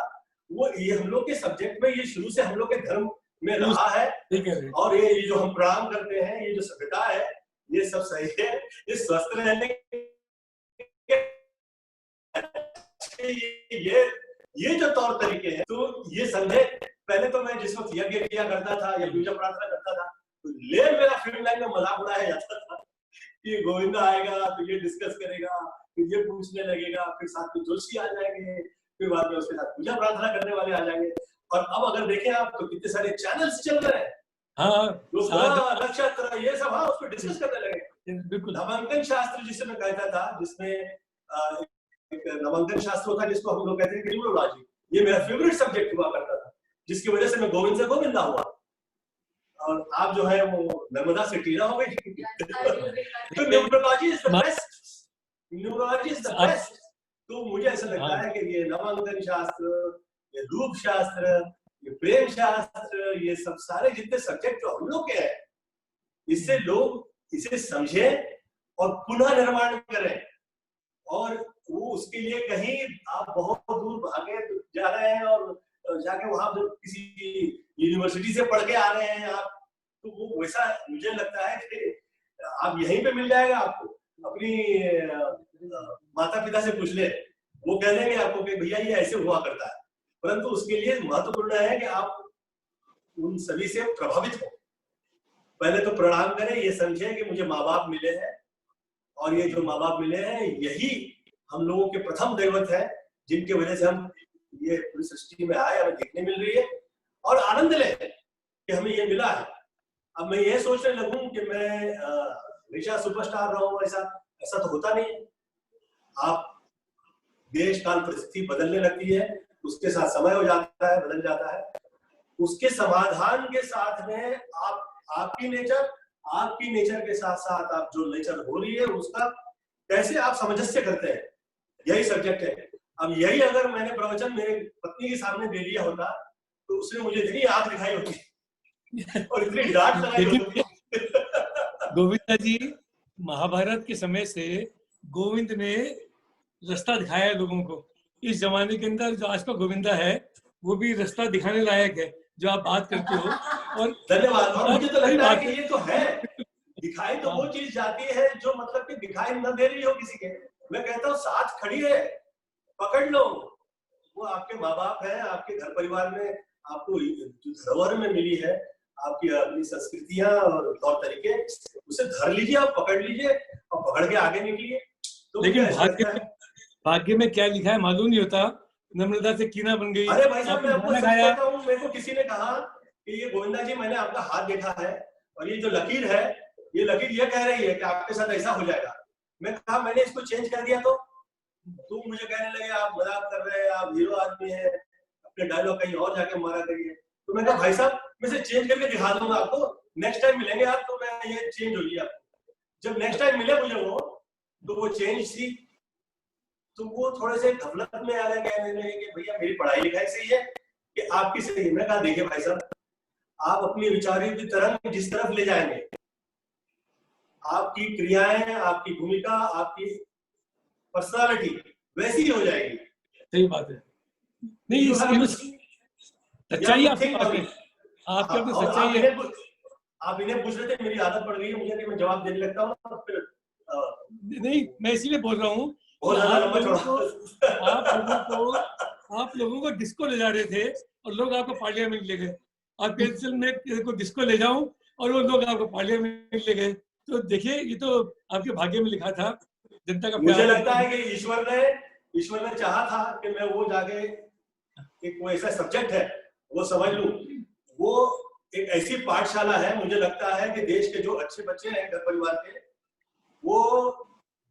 वो ये हम लोग के सब्जेक्ट में ये शुरू से हम लोग के धर्म में रहा है। और ये जो हम प्रणाम करते हैं, ये जो सभ्यता है, ये सब सही है। ये स्वस्थ रहने ये जो तौर तरीके हैं, तो ये समझे। पहले तो मैं जिस वक्त यज्ञ किया करता था या पूजा प्रार्थना करता था, तो लेर मेरा फिल्म लाइन में मजाक उड़ाया जाता था कि गोविंदा आएगा तो ये डिस्कस करेगा, फिर ये पूछने लगेगा, फिर साथ में जोशी आ जाएंगे, फिर बाद में उसके साथ पूजा प्रार्थना करने वाले आ जाएंगे। और अब अगर देखें आप तो कितने सारे चैनल्स चल रहे हैं, नक्षत्र ये सब, हाँ, उसको डिस्कस करने लगे। बिल्कुल नामांकन शास्त्र जिसे मैं कहता था, जिसमें एक नामांकन शास्त्र होता है जिसको हम लोग कहते हैं न्यूमरोलॉजी, ये मेरा फेवरेट सब्जेक्ट हुआ करता था, जिसकी वजह से मैं गोविंद से गोविंदा हुआ। और आप जो है वो नर्मदा से टीना हो गई। तो numerology is the best, numerology is the best. तो मुझे ऐसा लगता है कि ये नामांकन शास्त्र, ये रूप शास्त्र, ये प्रेम शास्त्र, ये सब सारे जितने सब्जेक्ट जो हम लोग के हैं, इससे लोग इसे समझे और पुनः निर्माण करें। और वो उसके लिए कहीं आप बहुत दूर भागे जा रहे हैं और जाके वहां किसी यूनिवर्सिटी से पढ़ के आ रहे हैं आप, तो वो वैसा मुझे लगता है कि आप यहीं पे मिल जाएगा आपको। अपनी माता पिता से पूछ ले, वो कह देंगे आपको कि भैया ये ऐसे हुआ करता है। परंतु उसके लिए महत्वपूर्ण है कि आप उन सभी से प्रभावित हो। पहले तो प्रणाम करें, ये समझे कि मुझे माँ बाप मिले हैं और ये जो माँ बाप मिले हैं यही हम लोगों के प्रथम दैवत है, जिनके वजह से हम ये पूरी सृष्टि में आए, हमें देखने मिल रही है और आनंद ले कि हमें ये मिला है। अब मैं ये सोचने लगूं कि मैं हमेशा सुपरस्टार रहूं, ऐसा तो होता नहीं है। आप देश काल परिस्थिति बदलने लगती है, उसके साथ समय हो जाता है, बदल जाता है। उसके समाधान के साथ में आपकी नेचर के साथ साथ आप जो नेचर हो रही है उसका कैसे आप सामंजस्य करते हैं, यही सब्जेक्ट है। अब यही अगर मैंने प्रवचन मेरे पत्नी के सामने दे दिया होता तो उसने मुझे इतनी आग दिखाई होती और इतनी डांट लगाई होती। गोविंदा जी महाभारत के समय से गोविंद ने रास्ता दिखाया है लोगों को। इस जमाने के अंदर जो आज का गोविंदा है वो भी रास्ता दिखाने लायक है जो आप बात करते हो। और धन्यवाद। और मुझे तो सही लगता है बात कि ये तो है, दिखाई तो वो चीज जाती है जो मतलब कि दिखाई न दे रही हो किसी के। मैं कहता हूँ साथ खड़ी है, पकड़ लो। वो आपके माँ बाप है, आपके घर परिवार में आपको जो धरोहर में मिली है, आपकी अपनी संस्कृतियां और तौर तरीके, उसे धर लीजिए, आप पकड़ लीजिए और पकड़ के आगे निकलिए। तो मुझे लेकिन ऐसा लगता है। भाग्य में क्या लिखा है मालूम नहीं होता, नम्रता से कीना बन गई। अरे भाई साहब, मैं आपने आपको गाना सच गाया, कहता हूँ, मेरे को किसी ने कहा कि ये गोविंदा जी, मैंने आपका हाथ देखा है और ये जो लकीर है, ये लकीर ये कह रही है कि आपके साथ ऐसा हो जाएगा। मैं कहा मैंने इसको चेंज कर दिया तो तुम मुझे कहने लगे आप मजाक कर रहे हैं, आप हीरो आदमी हैं, अपने डायलॉग कहीं और जाके मारा करिए। तो मैं कहा भाई साहब, मैं इसे चेंज करके दिखा दूंगा आपको, नेक्स्ट टाइम मिलेंगे आप तो मैं ये चेंज होगी आपको। जब नेक्स्ट टाइम मिले मुझे वो, तो वो चेंज थी। तो वो थोड़े से घबराहट में आ गए, कहने लगे कि भैया मेरी पढ़ाई लिखाई सही है कि आपकी सही है। मैं कहा देखिए भाई साहब, आप अपनी विचारों की तरंग जिस तरफ ले जाएंगे, आपकी क्रियाएं, आपकी भूमिका, आपकी पर्सनालिटी वैसी ही हो जाएगी। सही बात है। नहीं, सच्चाई आपकी बात है, आपके अंदर और सच्चाई है। आप इन्हें पूछ रहे थे, मेरी आदत पड़ गई है मुझे कि मैं जवाब देने लगता हूँ और फिर नहीं, मैं इसीलिए बोल रहा हूँ बहुत ज्यादा लंबा आप लोगों को डिस्को ले जा रहे थे और लोग आपको पार्लियामेंट ले गए। आप पेंसिल में को डिस्को ले जाऊं और वो लोग आपको पार्लियामेंट ले गए। तो देखिए, ये तो आपके भाग्य में लिखा था, जनता का मुझे प्यार। लगता है कि ईश्वर ने चाहा था कि मैं वो जाके एक वो ऐसा सब्जेक्ट है वो समझ लूं। वो एक ऐसी पाठशाला है, मुझे लगता है कि देश के जो अच्छे बच्चे हैं घर परिवार के, वो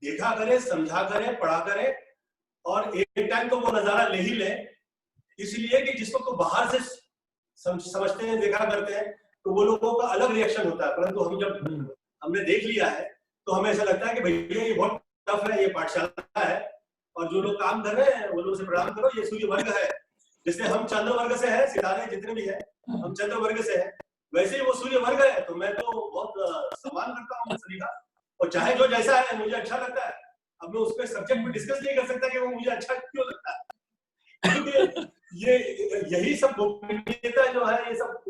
देखा करें, समझा करें, पढ़ा करें और एक टाइम तो वो नजारा ले ही ले। इसलिए कि जिसको तो बाहर से समझते हैं, देखा करते हैं, तो वो लोगों का अलग रिएक्शन होता है। परंतु हम जब हमने देख लिया है तो हमें ऐसा लगता है कि भैया ये बहुत टफ है, ये पाठशाला है और जो लोग काम कर रहे हैं वो लोग से प्रणाम करो। ये सूर्य वर्ग है, जैसे हम चंद्र वर्ग से है, सितारे जितने भी है हम चंद्र वर्ग से है, वैसे ही वो सूर्य वर्ग है। तो मैं तो बहुत सम्मान करता हूँ सभी का, और चाहे जो जैसा है मुझे अच्छा लगता है। अब मैं उस पर सब्जेक्ट में डिस्कस नहीं कर सकता कि वो मुझे अच्छा क्यों लगता है, क्योंकि ये यही सब गोपनीयता जो है, ये सब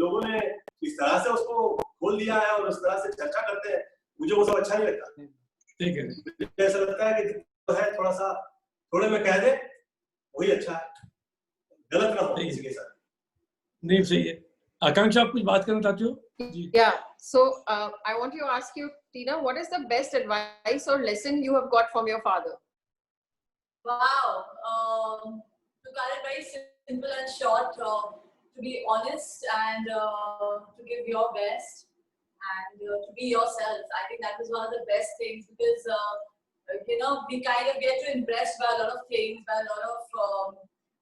लोगों ने इस तरह से उसको खोल दिया है और उस तरह से चर्चा करते हैं, मुझे वो सब अच्छा नहीं लगता। ठीक है, ऐसा लगता है कि जो है थोड़ा सा थोड़े में कह दे वही अच्छा है, गलत ना हो किसी के साथ। नहीं सही है। आकांक्षा, आप कुछ बात करना चाहते हो? Yeah. So I want to ask you, Tina, what is the best advice or lesson you have got from your father? Wow. To cut it very simple and short, to be honest and to give your best and to be yourself. I think that is one of the best things because, we kind of get too impressed by a lot of things, by a lot of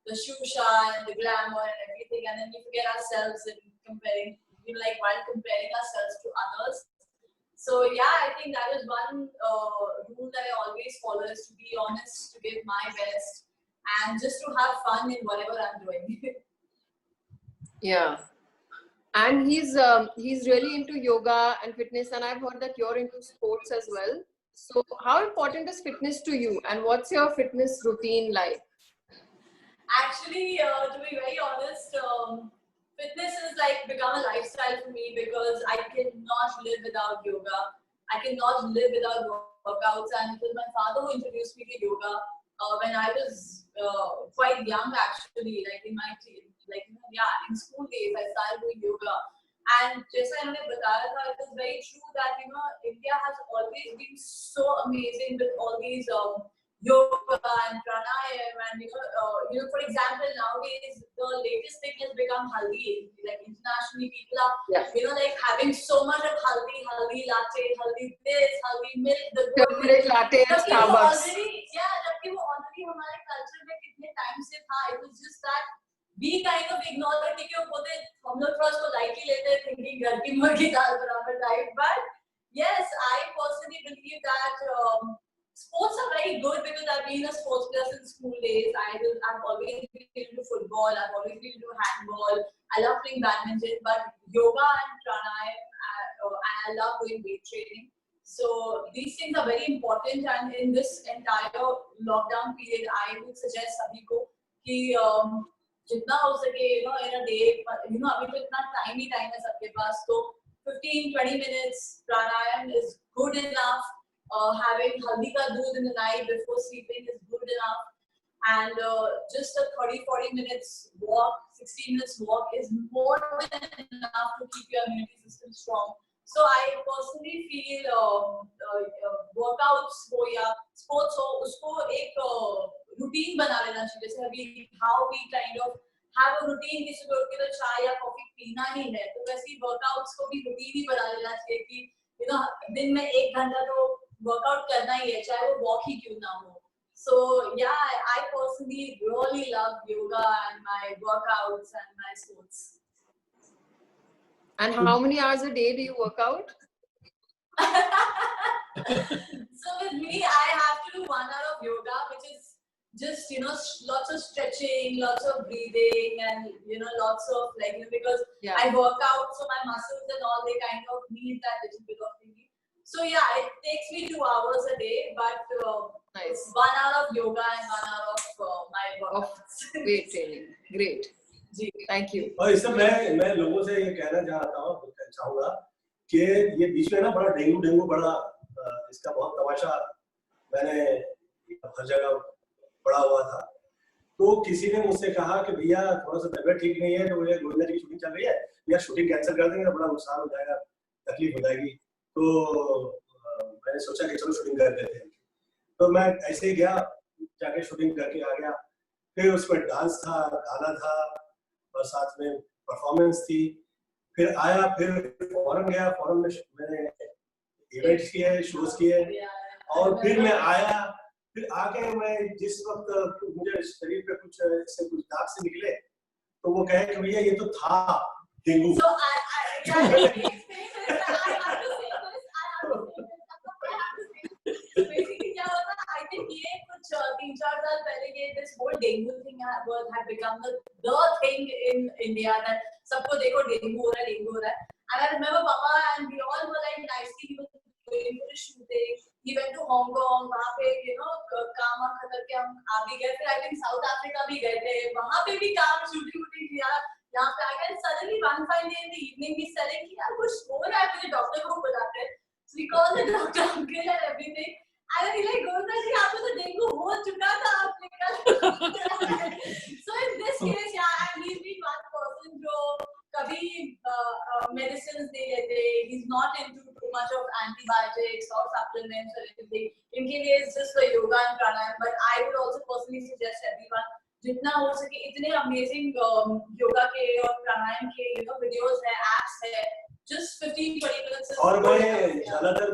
the shusha and the glamour and everything, and then we forget ourselves in comparing, while comparing ourselves to others. So yeah, I think that is one rule that I always follow, is to be honest, to give my best, and just to have fun in whatever I'm doing. Yeah. And he's really into yoga and fitness, and I've heard that you're into sports as well. So how important is fitness to you, and what's your fitness routine like? Actually, to be very honest, fitness has become a lifestyle for me because I cannot live without yoga. I cannot live without workouts, and it was my father who introduced me to yoga when I was quite young, actually, in my in school days I started doing yoga. And just like I बताया था, it is very true that India has always been so amazing with all these yoga and pranayam, and for example, nowadays the latest thing has become haldi. Internationally, people are having so much of haldi latte, haldi this, haldi milk, the turmeric latte at Starbucks. जबकि वो already हमारे culture में कितने time से था. It was just that we kind of ignore it क्योंकि वो बोलते हम लोग थोड़ा उसको lightly लेते हैं, thinking घर की मुर्गी दाल बराबर type. But yes, I personally believe that sports are very good because I've been a sports player since school days. I've always been into football. I've always been into handball. I love playing badminton, but yoga and pranayam, I love doing weight training. So these things are very important. And in this entire lockdown period, I would suggest sabhi ko ki जितना हो सके इन a day, अभी तो इतना time है सबके पास, तो 15-20 minutes pranayam is good enough. Having haldi ka doodh in the night before sleeping is good enough, and just a 30-40 minutes walk, 60 minutes walk is more than enough to keep your immunity system strong. So I personally feel workouts हो या sports हो, उसको एक routine बना लेना चाहिए. जैसे अभी how we kind of have a routine कि सुबह उठ के तो चाय या कॉफी पीना ही है, तो वैसे ही वर्कआउट्स को भी रूटीन ही बना लेना चाहिए कि दिन में 1 घंटा तो वर्कआउट करना ही है, चाहे वो वॉक ही क्यों ना हो. So yeah, I personally really love yoga and my workouts and my sports. And how many hours a day do you work out? So with me, I have to do 1 hour of yoga, which is just lots of stretching, lots of breathing, and lots of because I work out, so my muscles and all, they kind of need that little bit of thinking. So yeah, it takes me 2 hours a day, but it's 1 hour of yoga and 1 hour of my workouts. Weight training. Great. Thank you. और इससे मैं लोगों से ये कहना चाहूंगा कि ये बीच में ना बड़ा डेंगू बड़ा इसका बहुत तमाशा मैंने हर जगह पड़ा हुआ था. तो किसी ने मुझसे कहा कि भैया थोड़ा सा तबीयत ठीक नहीं है, तो ये गोविंदा जी की शूटिंग चल रही है, या शूटिंग कैंसिल कर देंगे तो बड़ा नुकसान हो जाएगा, तकलीफ हो जाएगी. तो मैंने सोचा कि चलो शूटिंग कर देते हैं. तो मैं ऐसे ही गया, जाके शूटिंग करके आ गया. फिर उसमें डांस था, गाना था, और साथ में परफॉर्मेंस थी. फिर आया, फिर फॉरेन गया, फॉरेन में मैंने इवेंट्स किए, शोज किए, और फिर मैं आया. फिर आके मैं जिस वक्त मुझे शरीर पे कुछ दाग से निकले, तो वो कहे कि भैया ये तो था डेंगू. ये कुछ 3-4 साल पहले ये this whole dengue thing had become the thing in India, that सबको देखो डेंगू हो रहा है. And I remember Papa and we all were like nicely, he was going to shooting, he went to Hong Kong, वहाँ पे काम वाम खत्म के हम आ भी गए. फिर I think South Africa भी गए थे, वहाँ पे भी काम शूटिंग किया. यहाँ पे आकर suddenly one fine day in the evening we said कि यार कुछ हो रहा है, मुझे डॉक्टर को बताते हैं. So we called the doctor uncle and everything. And then he like, Govinda ji, आपको तो डेंगू हो चुका था, आपने कहा. So in this case, yeah, and he's been one person जो कभी medicines नहीं लेते. He's not into too much of antibiotics or supplements or anything. इनके लिए it's just the yoga and pranayam. But I would also personally suggest everyone जितना हो सके इतने amazing yoga के और pranayam के videos है, apps है, just 15-20 minutes. और मैं ज्यादातर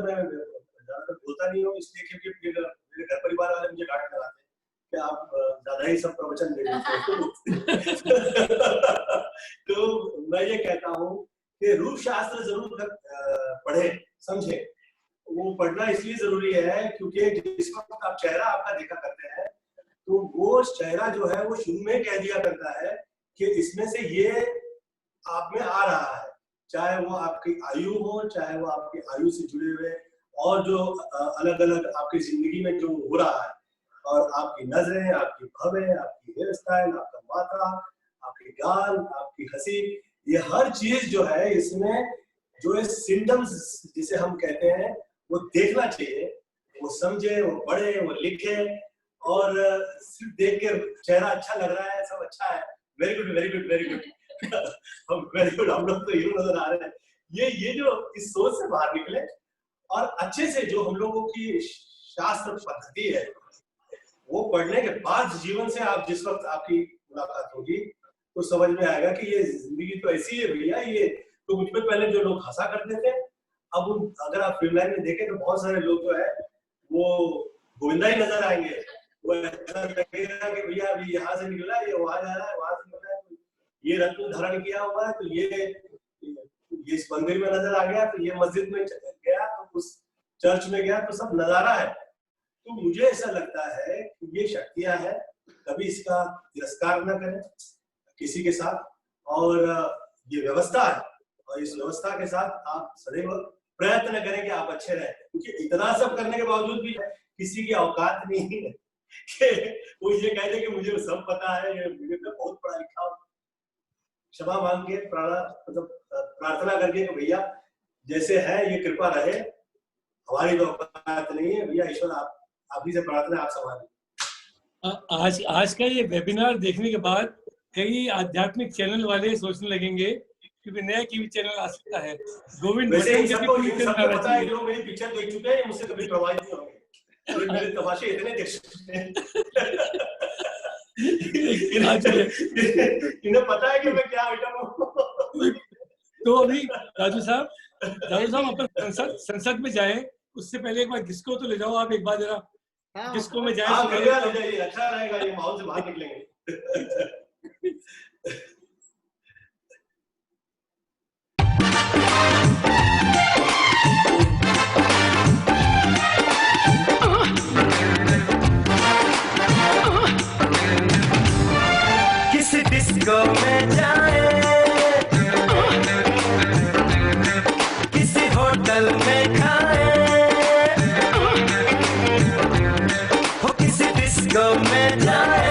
बोलता नहीं हूँ, इसलिए क्योंकि मेरे घर परिवार वाले मुझे डांट लगाते हैं कि आप ज्यादा ही सब प्रवचन दे रहे हैं. तो मैं ये कहता हूँ कि रूप शास्त्र जरूर पढ़े, समझे. वो पढ़ना इसलिए जरूरी है क्योंकि जिस वक्त आप चेहरा आपका देखा करते हैं, तो वो चेहरा जो है वो शुरू में कह दिया करता है कि इसमें से ये आप में आ रहा है, चाहे वो आपकी आयु हो, चाहे वो आपकी आयु से जुड़े हुए और जो अलग अलग आपकी जिंदगी में जो हो रहा है, और आपकी नजरें, आपकी भवें, आपकी हेयर स्टाइल, आपका माथा, आपके गाल, आपकी हंसी, ये हर चीज जो है इसमें जो सिम्टम्स जिसे हम कहते हैं वो देखना चाहिए. वो समझे, वो पढ़े, वो लिखे, और सिर्फ देख के चेहरा अच्छा लग रहा है, सब अच्छा है, very good very good very good, very good, हम लोग तो हीरो नजर आ रहे हैं. ये जो इस सोच से बाहर निकले और अच्छे से जो हम लोगों की शास्त्र पद्धति है वो पढ़ने के बाद जीवन से आप जिस वक्त आपकी मुलाकात होगी तो समझ में आएगा कि ये जिंदगी तो ऐसी है भैया. ये तो मुझ पे पहले जो लोग हंसा करते थे, अब अगर आप फिल्म लाइन में देखें तो बहुत सारे लोग जो है वो गोविंदा ही नजर आएंगे. वो ऐसा लगेगा कि भैया अभी यहाँ से निकला, ये वहां जा रहा है, वहां से निकला है, तो ये रत्न धारण किया हुआ है, तो ये इस मंदिर में नजर आ गया, तो ये मस्जिद में गया, तो उस चर्च में गया, तो सब नजारा है. तो मुझे ऐसा लगता है कि ये शक्तियां हैं, कभी इसका तिरस्कार न करें किसी के साथ, और ये व्यवस्था है, और इस व्यवस्था के साथ आप सदैव प्रयत्न करें कि आप अच्छे रहें, क्योंकि इतना सब करने के बावजूद भी किसी की औकात नहीं है कि वो ये कहते कि मुझे सब पता है, मुझे मैं बहुत पढ़ा लिखा हूँ। क्षमा मांग के प्रार्थना करके कि भैया जैसे है ये कृपा रहे, हमारी तो औकात नहीं है भैया, ईश्वर आप ही से प्रार्थना, आप संभालिए। आज का ये वेबिनार देखने के बाद कई आध्यात्मिक चैनल वाले सोचने लगेंगे कि नया टीवी चैनल आ सकता है। गोविंद वैसे भट्टन इन के भी सबको टीवी चैनल आना पता है, चाहिए। लोग मेरी पिक्चर देख चुके हैं, मुझसे कभी प्रभावित नहीं होंगे, और मेरे तमाशे इतने देख चुके हैं। इन्हें पता है कि मैं क्या आइटम हूँ। तो अभी राजू साहब अपन संसद में जाएं, उससे पहले एक बार डिस्को तो ले जाओ आप, एक बार जरा डिस्को में जाएं। आप कृपया ले जाइए, अच्छा रहेगा, ये माहौल से बाहर निकलेंगे। किसी डिस्को में जाए, किसी होटल में खाए, हो किसी डिस्को में जाए,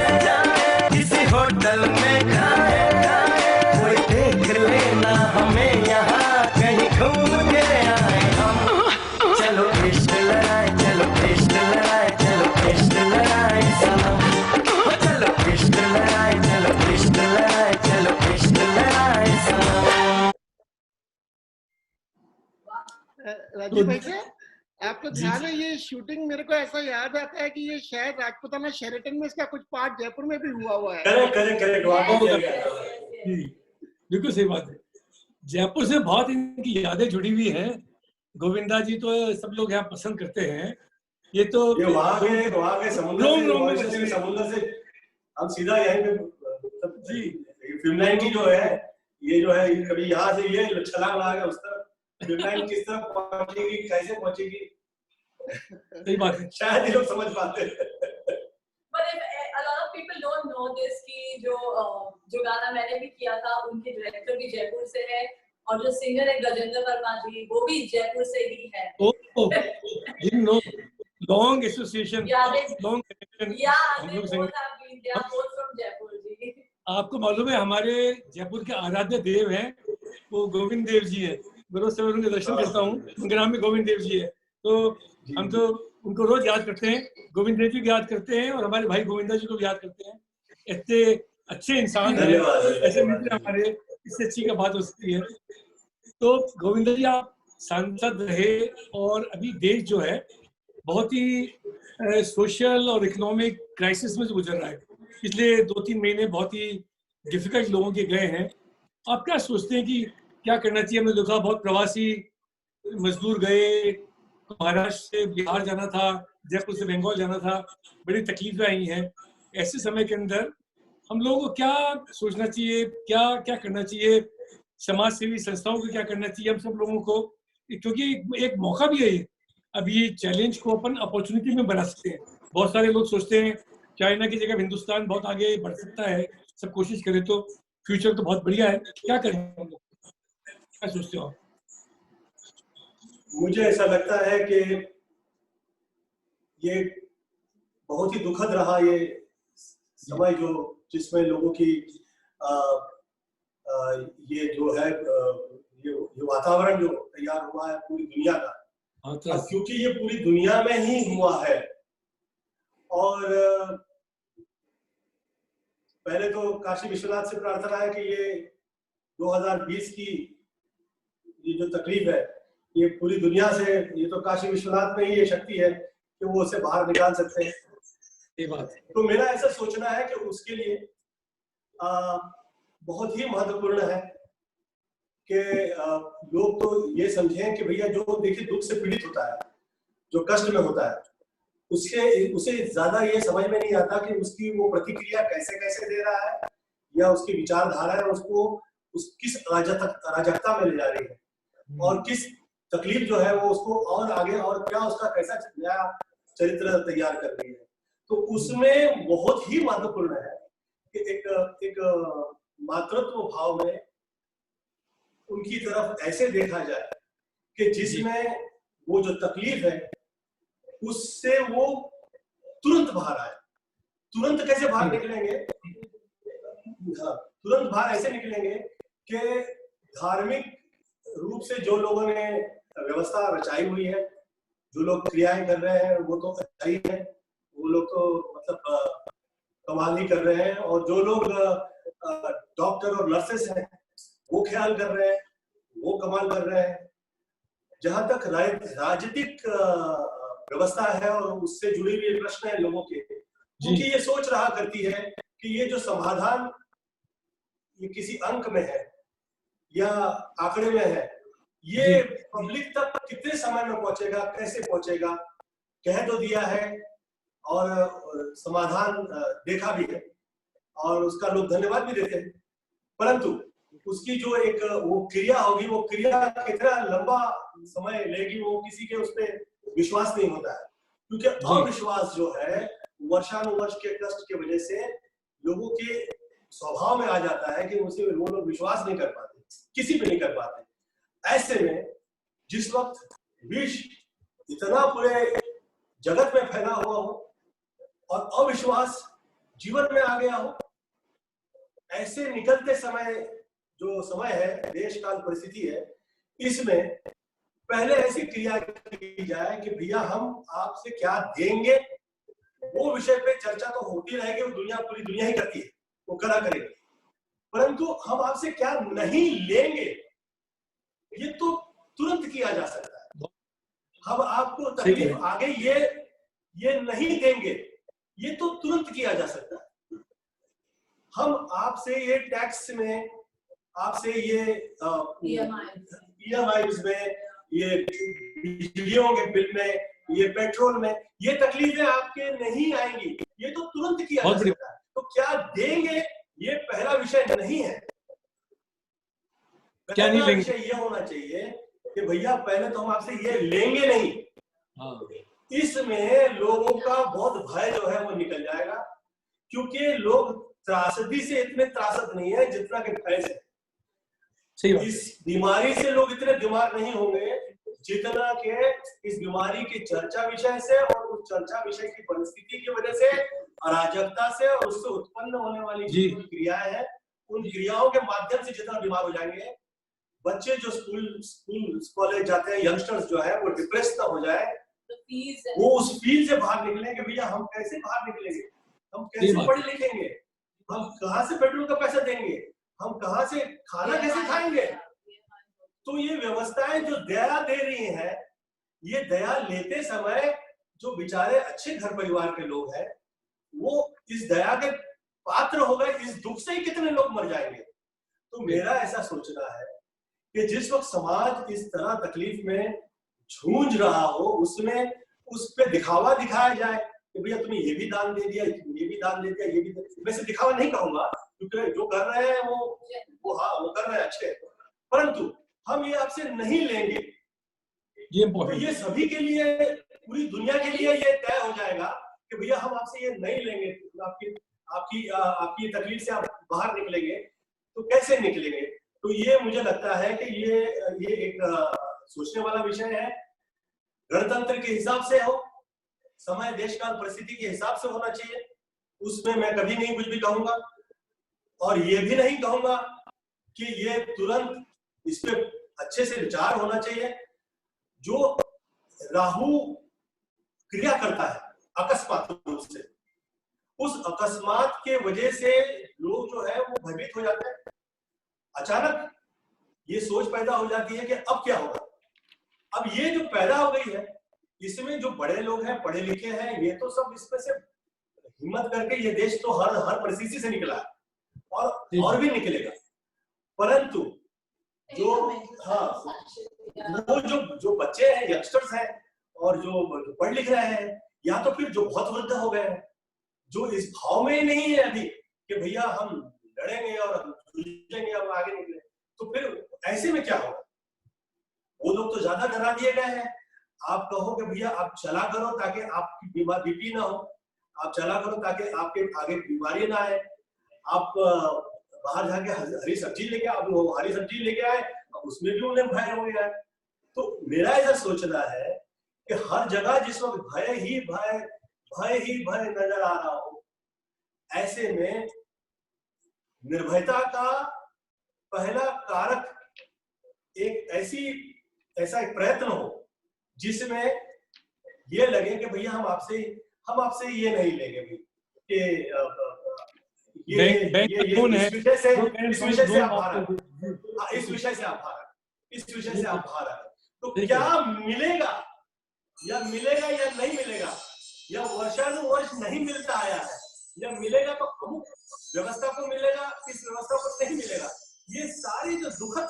किसी होटल में खाए, कोई देख लेना हमें यहाँ कहीं घूम के आए हम। चलो इश्क लड़ाए, चलो इश्क लड़ाए, चलो इश्क लड़ाए सनम। चलो इश्क लड़ाए, चलो इश्क लड़ाए, चलो इश्क लड़ाए सनम। राजीव भाई क्या आपको ध्यान है, ये शूटिंग मेरे को ऐसा याद आता है कि ये शायद राजपुताना शेरेटन में इसका कुछ पार्ट जयपुर में भी हुआ है। करेक्ट वहाँ पे किया गया था। बिल्कुल सही बात है। जयपुर से बहुत इनकी यादें जुड़ी हुई हैं। गोविंदा जी तो सब लोग यहाँ पसंद करते हैं। ये तो ये वहाँ के समुद्र से हम सीधा यहीं पे जी फिल्म लाइन की जो है ये कभी यहाँ से ये छलांग लगा के उस तरफ फिल्म लाइन किस तरफ पहुंचेगी, कैसे पहुंचेगी, सही बात है, शायद ये लोग समझ पाते हैं। But if a lot of people don't know this कि जो गाना मैंने भी किया था उनके डायरेक्टर भी जयपुर से है और जो सिंगर है गजेंद्र वर्मा जी वो भी जयपुर से ही है। you know, long association, long connection. Yeah, they both have been. They are both from Jaipur जी। आपको मालूम है हमारे जयपुर के आराध्य देव हैं वो गोविंद देव जी है। मैं रोज सवेरे उनके दर्शन करता हूँ, उनके नाम में गोविंद देव जी है, तो हम तो उनको रोज याद करते हैं, गोविंद देव जी को याद करते हैं और हमारे भाई गोविंदा जी को भी याद करते हैं। इतने अच्छे इंसान हैं, ऐसे मित्र हमारे, इससे अच्छी क्या बात हो सकती है। तो गोविंदा जी आप सांसद रहे और अभी देश जो है बहुत ही सोशल और इकोनॉमिक क्राइसिस में गुजर रहा है। पिछले 2-3 महीने बहुत ही डिफिकल्ट लोगों के गए हैं। आप क्या सोचते हैं कि क्या करना चाहिए? हमने देखा बहुत प्रवासी मजदूर गए, महाराष्ट्र से बिहार जाना था, जयपुर से बंगाल जाना था, बड़ी तकलीफें आई हैं। ऐसे समय के अंदर हम लोगों को क्या सोचना चाहिए, क्या क्या करना चाहिए, समाज सेवी संस्थाओं को क्या करना चाहिए, हम सब लोगों को, क्योंकि एक मौका भी है ये। अब ये चैलेंज को अपन अपॉर्चुनिटी में बना सकते हैं। बहुत सारे लोग सोचते हैं चाइना की जगह हिंदुस्तान बहुत आगे बढ़ सकता है, सब कोशिश करें तो फ्यूचर तो बहुत बढ़िया है, क्या करें हम लोग, क्या सोचते हो? मुझे ऐसा लगता है कि ये बहुत ही दुखद रहा ये समय जिसमें लोगों की ये जो है ये वातावरण जो तैयार हुआ है पूरी दुनिया का, क्योंकि ये पूरी दुनिया में ही हुआ है। और पहले तो काशी विश्वनाथ से प्रार्थना है कि ये 2020 की ये जो तकलीफ है ये पूरी दुनिया से, ये तो काशी विश्वनाथ में ही ये शक्ति है कि वो उसे बाहर निकाल सकते हैं। ये बात है। तो मेरा ऐसा सोचना है कि उसके लिए बहुत ही महत्वपूर्ण है कि लोग तो ये समझें कि भैया जो देखिए दुख से पीड़ित होता है, जो कष्ट में होता है, उसे ज्यादा ये समझ में नहीं आता कि उसकी वो प्रतिक्रिया कैसे कैसे दे रहा है या उसकी विचारधारा है उसको किस अराजकता में ले जा रही है और किस तकलीफ जो है वो उसको और आगे और क्या उसका कैसा नया चरित्र तैयार कर रही है। तो उसमें बहुत ही महत्वपूर्ण है कि एक मातृत्व भाव में उनकी तरफ ऐसे देखा जाए कि जिसमें वो जो तकलीफ है उससे वो तुरंत बाहर आए, तुरंत कैसे बाहर निकलेंगे? हाँ, तुरंत बाहर ऐसे निकलेंगे कि धार्मिक रूप से जो लोगों ने व्यवस्था रचाई हुई है, जो लोग क्रियाएं कर रहे हैं वो तो अच्छा ही है, वो लोग तो मतलब कमाल ही कर रहे हैं, और जो लोग डॉक्टर और नर्सेस हैं वो ख्याल कर रहे हैं, वो कमाल कर रहे हैं। जहां तक राजनीतिक व्यवस्था है और उससे जुड़े हुए प्रश्न है लोगों के, क्योंकि ये सोच रहा करती है कि ये जो समाधान ये किसी अंक में है या आंकड़े में है, ये पब्लिक तक कितने समय में पहुंचेगा, कैसे पहुंचेगा, कह तो दिया है और समाधान देखा भी है और उसका लोग धन्यवाद भी देते हैं, परंतु उसकी जो एक वो क्रिया होगी, वो क्रिया कितना लंबा समय लेगी, वो किसी के उस पर विश्वास नहीं होता है, क्योंकि अविश्वास जो है वर्षानुवर्ष के कष्ट की वजह से लोगों के स्वभाव में आ जाता है कि उसे वो लोग विश्वास नहीं कर पाते, किसी पे नहीं कर पाते। ऐसे में जिस वक्त विष इतना पूरे जगत में फैला हुआ हो और अविश्वास जीवन में आ गया हो, ऐसे निकलते समय जो समय है, देश काल परिस्थिति है, इसमें पहले ऐसी क्रिया की जाए कि भैया हम आपसे क्या देंगे, वो विषय पे चर्चा तो होती रहेगी, वो पूरी दुनिया ही करती है, वो करा करेगी, परंतु हम आपसे क्या नहीं लेंगे ये तो तुरंत किया जा सकता है। हम आपको तकलीफ आगे ये नहीं देंगे, ये तो तुरंत किया जा सकता है। हम आपसे ये टैक्स में, आपसे ये EMIs में, ये बिजलियों के बिल में, ये पेट्रोल में, ये तकलीफें आपके नहीं आएंगी, ये तो तुरंत किया जा सकता है। तो क्या देंगे ये पहला विषय नहीं है, क्या नहीं लेंगे, विषय ये होना चाहिए कि भैया पहले तो हम आपसे ये लेंगे नहीं। इसमें लोगों का बहुत भय जो है वो निकल जाएगा, क्योंकि लोग त्रासदी से इतने त्रासद नहीं है जितना कि भय से। इस बीमारी से लोग इतने बीमार नहीं होंगे जितना के इस बीमारी की चर्चा विषय से और उस चर्चा विषय की परिस्थिति की वजह से, अराजकता से और उससे उत्पन्न होने वाली जो क्रियाएं हैं, उन क्रियाओं के माध्यम से जितना बीमार हो जाएंगे। बच्चे जो स्कूल कॉलेज जाते हैं, यंगस्टर्स जो है वो डिप्रेस ना हो जाए, वो उस फील्ड से बाहर निकलेंगे। भैया हम कैसे बाहर निकलेंगे, हम कैसे पढ़े लिखेंगे, हम कहाँ से पेट्रोल का पैसा देंगे, हम कहाँ से खाना कैसे खाएंगे। तो ये व्यवस्थाएं जो दया दे रही हैं, ये दया लेते समय जो बेचारे अच्छे घर परिवार के लोग हैं वो इस दया के पात्र हो गए, इस दुख से ही कितने लोग मर जाएंगे। तो मेरा ऐसा सोचना है कि जिस वक्त समाज इस तरह तकलीफ में झूंझ रहा हो, उसमें उस पे दिखावा दिखाया जाए कि भैया तुमने ये भी दान दे दिया, ये भी दान दे दिया, ये भी। वैसे दिखावा नहीं कहूंगा, क्योंकि जो कर रहे हैं वो कर रहे हैं अच्छे, परंतु हम ये आपसे नहीं लेंगे। तो ये सभी के लिए, पूरी दुनिया के लिए ये तय हो जाएगा कि भैया हम आपसे ये नहीं लेंगे। आपकी तकलीफ से आप बाहर निकलेंगे, तो कैसे निकलेंगे। तो ये मुझे लगता है कि ये एक सोचने वाला विषय है। गणतंत्र के हिसाब से हो, समय देश काल परिस्थिति के हिसाब से होना चाहिए, उसमें मैं कभी नहीं कुछ भी कहूंगा। और ये भी नहीं कहूंगा कि ये तुरंत इस पे अच्छे से विचार होना चाहिए। जो राहु क्रिया करता है अकस्मात रूप से, उस अकस्मात के वजह से लोग जो है वो भयभीत हो जाते हैं। अचानक ये सोच पैदा हो जाती है कि अब क्या होगा। अब ये जो पैदा हो गई है, इसमें जो बड़े लोग हैं, पढ़े लिखे हैं, ये तो सब इसमें से हिम्मत करके ये देश तो हर परिस्थिति से निकला है और भी निकलेगा। परंतु वो जो बच्चे हैं, यंगस्टर्स हैं, और जो पढ़ लिख रहे हैं, या तो फिर जो बहुत वृद्ध हो गए हैं, जो इस भाव में ही नहीं है अभी कि भैया हम लड़ेंगे और जूझेंगे और आगे निकले, तो फिर ऐसे में क्या होगा। वो लोग तो ज्यादा डरा दिए गए हैं। आप कहो कि भैया आप चला करो ताकि आपकी बीपी ना हो, आप चला करो ताकि आपके आगे बीमारी ना आए, आप बाहर जाके हरी सब्जी लेके, आप हरी सब्जी लेके आए, उसमें भी उन्हें भय हो गया है। तो मेरा ऐसा सोचना है कि हर जगह जिस वक्त भय ही भय नजर आ रहा हो, ऐसे में निर्भयता का पहला कारक एक ऐसा एक प्रयत्न हो जिसमें ये लगे कि भैया हम आपसे ये नहीं लेंगे भाई कि इस विषय से आप बाहर आए तो क्या मिलेगा या नहीं मिलेगा या वर्षानुवर्ष नहीं मिलता आया है या मिलेगा तो अमुक व्यवस्था को मिलेगा, इस व्यवस्था को नहीं मिलेगा। ये सारी जो दुखद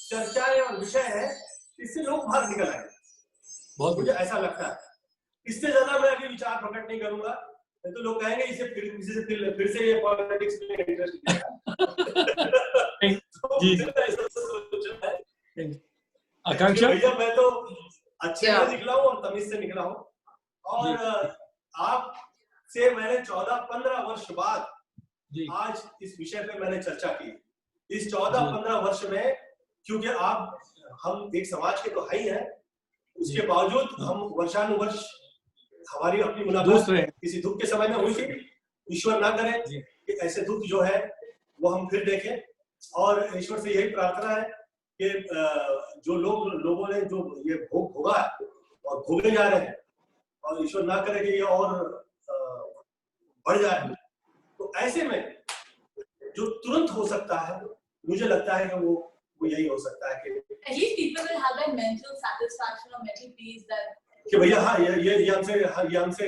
चर्चाएं और विषय है इससे लोग बाहर निकल आए, मुझे ऐसा लगता है। इससे ज्यादा मैं अभी विचार प्रकट नहीं करूंगा, नहीं तो लोग कहेंगे इसे फिर से ये पॉलिटिक्स में इंटरेस्ट आकांक्षा, भैया मैं तो अच्छे से निकला हूँ और तमीज से निकला हूँ और आप से मैंने 14-15 वर्ष बाद आज इस विषय पे मैंने चर्चा की। इस 14-15 वर्ष में क्योंकि हम एक समाज के तो है ही है, उसके बावजूद हम वर्षानुवर्ष हमारी अपनी मुलाकात किसी दुख के समय में हुई थी। ईश्वर ना करे कि ऐसे दुख जो है वो हम फिर देखें और ईश्वर से यही प्रार्थना है कि जो लोगों ने जो ये भोग भोगा और भोगे जा रहे हैं और ईश्वर ना करे कि ये और बढ़ जाए, तो ऐसे में जो तुरंत हो सकता है मुझे लगता है कि वो यही हो सकता है कि at least people will have that mental satisfaction or mental peace that कि भैया हाँ ये हमसे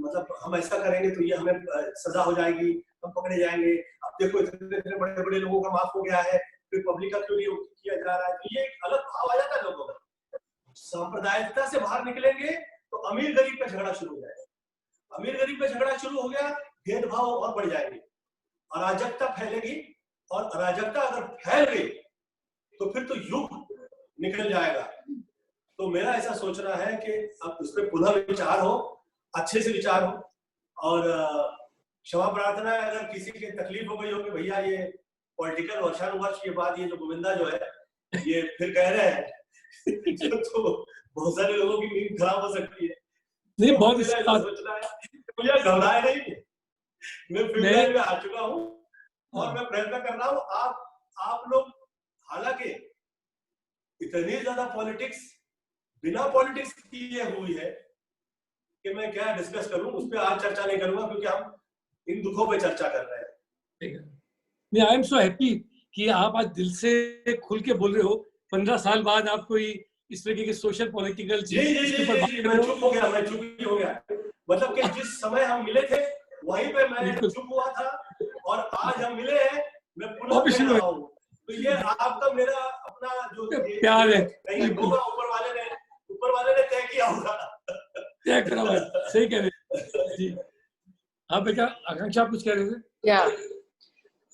मतलब हम ऐसा करेंगे तो ये हमें सजा हो जाएगी, हम पकड़े जाएंगे। अब देखो इतने बड़े लोगों का माफ हो गया है, फिर पब्लिक का क्यों नहीं किया जा रहा है, तो ये एक अलग भाव आ जाता है लोगों में। सांप्रदायिकता से बाहर निकलेंगे तो अमीर गरीब का झगड़ा शुरू हो जाएगा, अमीर गरीब का झगड़ा शुरू हो गया, भेदभाव और बढ़ जाएंगे, अराजकता फैलेगी और अराजकता अगर फैल गई तो फिर तो युग निकल जाएगा। तो मेरा ऐसा सोचना है कि अब उस पर पुनः विचार हो, अच्छे से विचार हो और क्षमा प्रार्थना है अगर किसी की तकलीफ हो गई हो कि भैया ये पॉलिटिकल वर्षानुवर्ष के बाद ये जो गोविंदा जो है ये फिर कह रहे हैं तो बहुत सारे लोगों की नींद खराब हो सकती है। नहीं, बहुत सोचना है मुझे घबराए नहीं, मैं फील्ड में आ चुका हूँ और मैं प्रयत्न कर रहा हूँ। आप लोग हालांकि इतनी ज्यादा पॉलिटिक्स बिना पॉलिटिक्स किए हुई है कि मैं क्या डिस्कस करूं, उस पर आज चर्चा नहीं करूंगा क्योंकि हम इन दुखों पे चर्चा कर रहे हैं। ठीक है, आई एम सो हैप्पी कि आप आज दिल से खुल के बोल रहे हो। 15 साल बाद आप कोई इस तरीके की सोशल पॉलिटिकल जी मैं चुप हो गया मतलब कि जिस समय हम मिले थे वहीं पे मैं चुप हुआ था और आज हम मिले हैं, मैं पुनः कह रहा हूं। तो ये आपका मेरा अपना जो प्यार है, ऊपर वाले ने तय किया होगा, तय करा हुआ है। सही कह रहे हैं जी। आप बेटा आकांक्षा आप कुछ कह रहे थे? Yeah.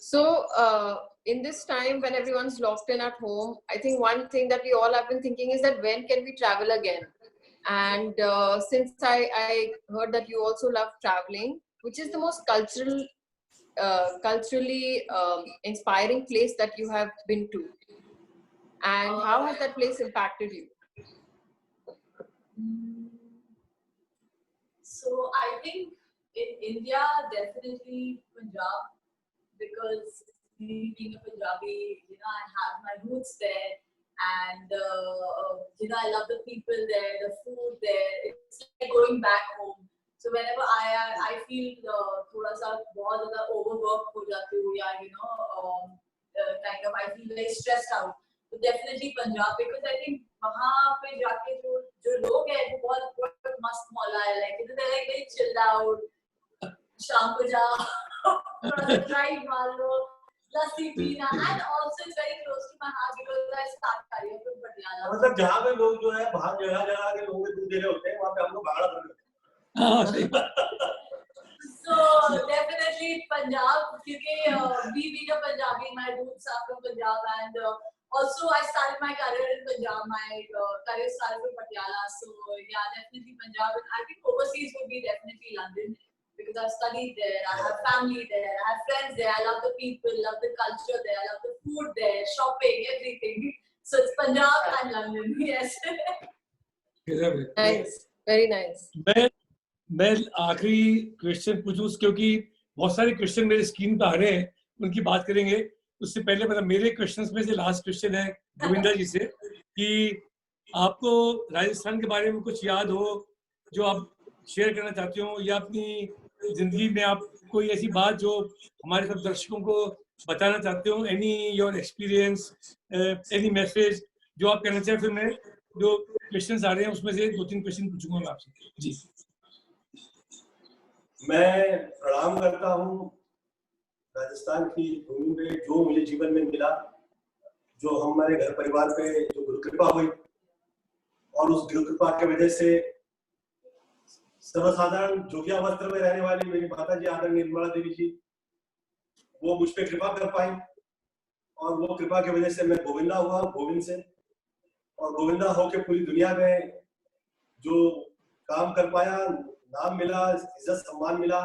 So in this time when everyone's locked in at home, I think one thing that we all have been thinking is that when can we travel again? And since I heard that you also love traveling, which is the most culturally inspiring place that you have been to, and how has that place impacted you? So I think in India, definitely Punjab, because me being a Punjabi, I have my roots there, and I love the people there, the food there. It's like going back home. So whenever I feel thoda sa bahut zyada overworked ho jati hu ya kind of I feel very stressed out. So definitely Punjab, because I think वहाँ पे जाके जो लोग हैं वो बहुत मस्त मौला है, like they're like very chilled out. शाम को जाओ, थोड़ा सा ड्राइव मार लो, लस्सी पीना, and also it's very close to my heart because I start career from Patiala. मतलब जहाँ पे लोग जो है बाहर जगह के लोगों के दूध दे रहे होते हैं वहाँ पे हम लोग भागड़ा कर रहे होते हैं। So definitely Punjab, क्योंकि we being a Punjabi, my roots are from Punjab, and also I started my career in Punjab. My career started from Patiala, so yeah, definitely Punjab. And I think overseas would be definitely London, because I've studied there, I have family there, I have friends there, I love the people, love the culture there, I love the food there, shopping, everything. So it's Punjab and London, yes. Nice, very nice. मैं आखिरी question पूछूं क्योंकि बहुत सारे question मेरे screen पे आ रहे हैं, उनकी बात करेंगे। उससे पहले मतलब मेरे क्वेश्चंस में से लास्ट क्वेश्चन है गोविंदा जी से कि आपको राजस्थान के बारे में कुछ याद हो जो आप शेयर करना चाहते हो, या अपनी जिंदगी में आप कोई ऐसी बात जो हमारे सब दर्शकों को बताना चाहते हो, any your experience, any message जो आप कहना चाहें। फिर मैं जो क्वेश्चंस आ रहे हैं उसमें से 2-3 क्वेश्चन पूछूंगा मैं आपसे। जी, मैं प्रणाम करता हूँ राजस्थान की भूमि पे जो मुझे जीवन में मिला, जो हमारे घर परिवार पे जो गुरु कृपा हुई, और उस गुरु कृपा की वजह से सर्वसाधारण जोगिया वस्त्र में रहने वाली मेरी माता जी आदरणीय निर्मला देवी जी, वो मुझ पे कृपा कर पाई, और वो कृपा की वजह से मैं गोविंदा हुआ, गोविंद से, और गोविंदा होके पूरी दुनिया में जो काम कर पाया, नाम मिला, इज्जत सम्मान मिला,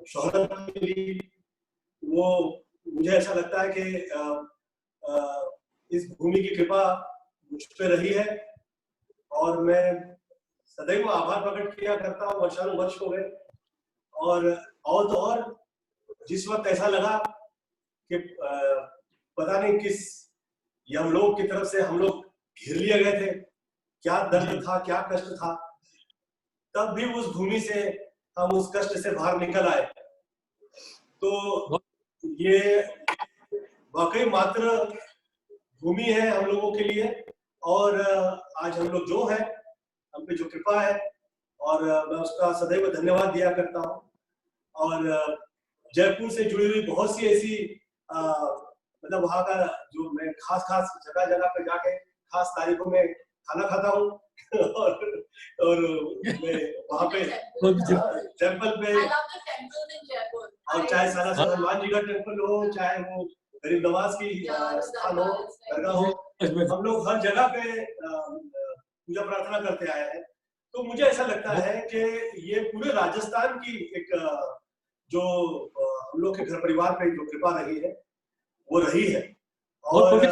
शोहरत मिली, वो मुझे ऐसा लगता है कि इस भूमि की कृपा मुझ पे रही है, और मैं सदैव आभार प्रकट किया करता हूँ। वर्षानुवर्ष हो गए, और तो और जिस वक्त ऐसा लगा कि पता नहीं किस यमलोक की तरफ से हम लोग घिर लिए गए थे, क्या दर्द था, क्या कष्ट था, तब भी उस भूमि से हम उस कष्ट से बाहर निकल आए। तो ये वाकई मात्र भूमि है हम लोगों के लिए, और आज हम लोग जो है, हम पे जो कृपा है, और मैं उसका सदैव धन्यवाद दिया करता हूँ। और जयपुर से जुड़ी हुई बहुत सी ऐसी मतलब वहाँ का जो मैं खास जगह पे जाके खास तारीखों में खाना खाता हूँ और मैं वहाँ पे टेम्पल पे, और चाहे सालासर हनुमान जी का टेम्पल हो, चाहे वो गरीब नवाज की स्थान हो, दरगाह हो, हम लोग हर जगह पे पूजा प्रार्थना करते आए हैं। तो मुझे ऐसा लगता है कि ये पूरे राजस्थान की एक जो हम लोग के घर परिवार पे जो कृपा रही है वो रही है, और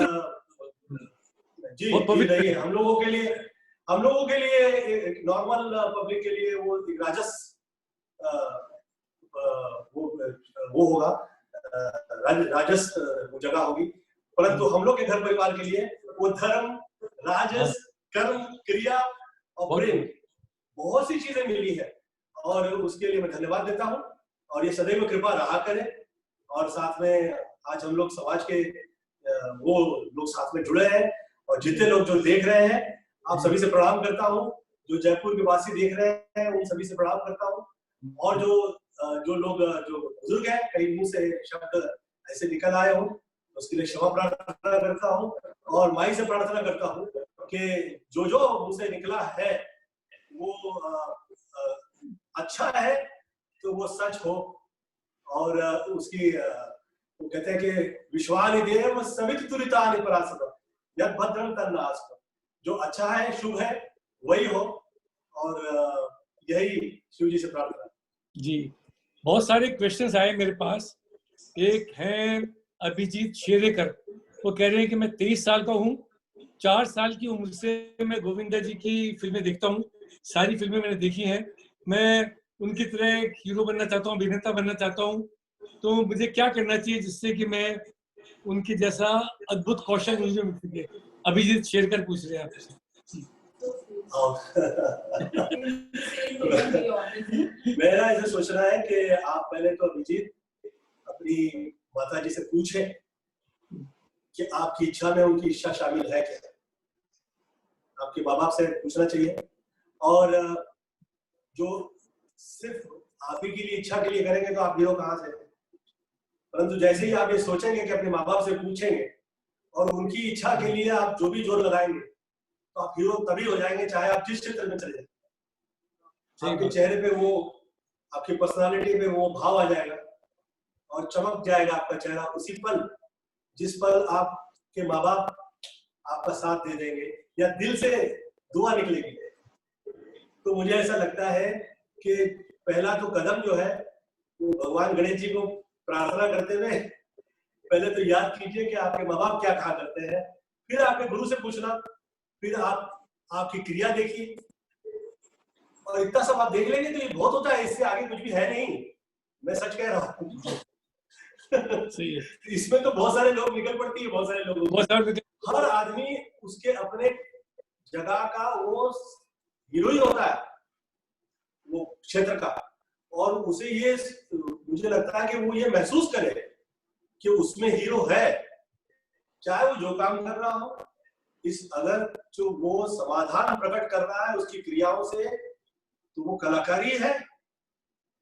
जी रही है हम लोगों के लिए एक नॉर्मल पब्लिक के लिए वो एक वो होगा, राजस वो जगह होगी, परंतु हम लोग के घर परिवार के लिए वो धर्म, राजस, कर्म, क्रिया और प्रेम बहुत सी चीजें मिली है, और उसके लिए मैं धन्यवाद देता हूँ, और ये सदैव कृपा रहा करे। और साथ में आज हम लोग समाज के वो लोग साथ में जुड़े हैं, और जितने लोग जो देख रहे हैं, आप सभी से प्रणाम करता हूँ। जो जयपुर के वासी देख रहे हैं उन सभी से प्रणाम करता हूँ, और जो लोग जो बुजुर्ग हैं, कहीं मुंह से शब्द ऐसे निकल आए हो, उसके लिए क्षमा प्रार्थना करता हूँ, और माई से प्रार्थना करता हूँ कि जो मुंह से निकला है वो अच्छा है तो वो सच हो, और उसकी वो कहते हैं कि विश्वानि देव सवित तुरितानि परासत यद भद्रं तन्नास्ति, जो अच्छा है, शुभ है, वही हो, और यही शिव जी से प्रार्थना। जी, बहुत सारे क्वेश्चंस आए मेरे पास। एक है अभिजीत शेरेकर, वो कह रहे हैं कि मैं 23 साल का हूँ, 4 साल की उम्र से मैं गोविंदा जी की फिल्में देखता हूँ, सारी फिल्में मैंने देखी हैं, मैं उनकी तरह हीरो बनना चाहता हूँ, अभिनेता बनना चाहता हूँ, तो मुझे क्या करना चाहिए जिससे कि मैं उनके जैसा अद्भुत कौशल मुझे मिल सके? अभिजीत शेरकर पूछ रहे हैं आपसे। मेरा ऐसा सोचना है कि आप पहले तो अभिजीत अपनी माता जी से पूछें कि आपकी इच्छा में उनकी इच्छा शामिल है क्या। आपके माँ बाप से पूछना चाहिए, और जो सिर्फ आप ही के लिए इच्छा के लिए करेंगे तो आप हीरो कहाँ से, परंतु जैसे ही आप ये सोचेंगे कि अपने माँ बाप से पूछेंगे और उनकी इच्छा के लिए आप जो भी जोर लगाएंगे तो आप हीरो तभी हो जाएंगे, चाहे आप जिस क्षेत्र में चले जाए। आपके चेहरे पे वो, आपकी पर्सनालिटी पे वो भाव आ जाएगा और चमक जाएगा आपका चेहरा उसी पल जिस पल आपके माँ बाप आपका साथ दे देंगे या दिल से दुआ निकलेगी। तो मुझे ऐसा लगता है कि पहला तो कदम जो है वो भगवान गणेश जी को प्रार्थना करते हुए पहले तो याद कीजिए कि आपके माँ बाप क्या कहा करते हैं, फिर आपके गुरु से पूछना, फिर आपकी क्रिया देखिए, और इतना सब आप देख लेंगे तो ये बहुत होता है, इससे आगे कुछ भी है नहीं। मैं सच कह रहा हूँ। सही है। इसमें तो बहुत सारे लोग निकल पड़ती है, बहुत सारे लोग, बहुत सारे हर आदमी उसके अपने जगह का वो हीरो ही होता है वो क्षेत्र का, और उसे ये मुझे लगता है कि वो ये महसूस करे कि उसमें हीरो है, चाहे वो जो काम कर रहा हो। इस अगर जो वो समाधान प्रकट कर रहा है उसकी क्रियाओं से, तो वो कलाकारी है।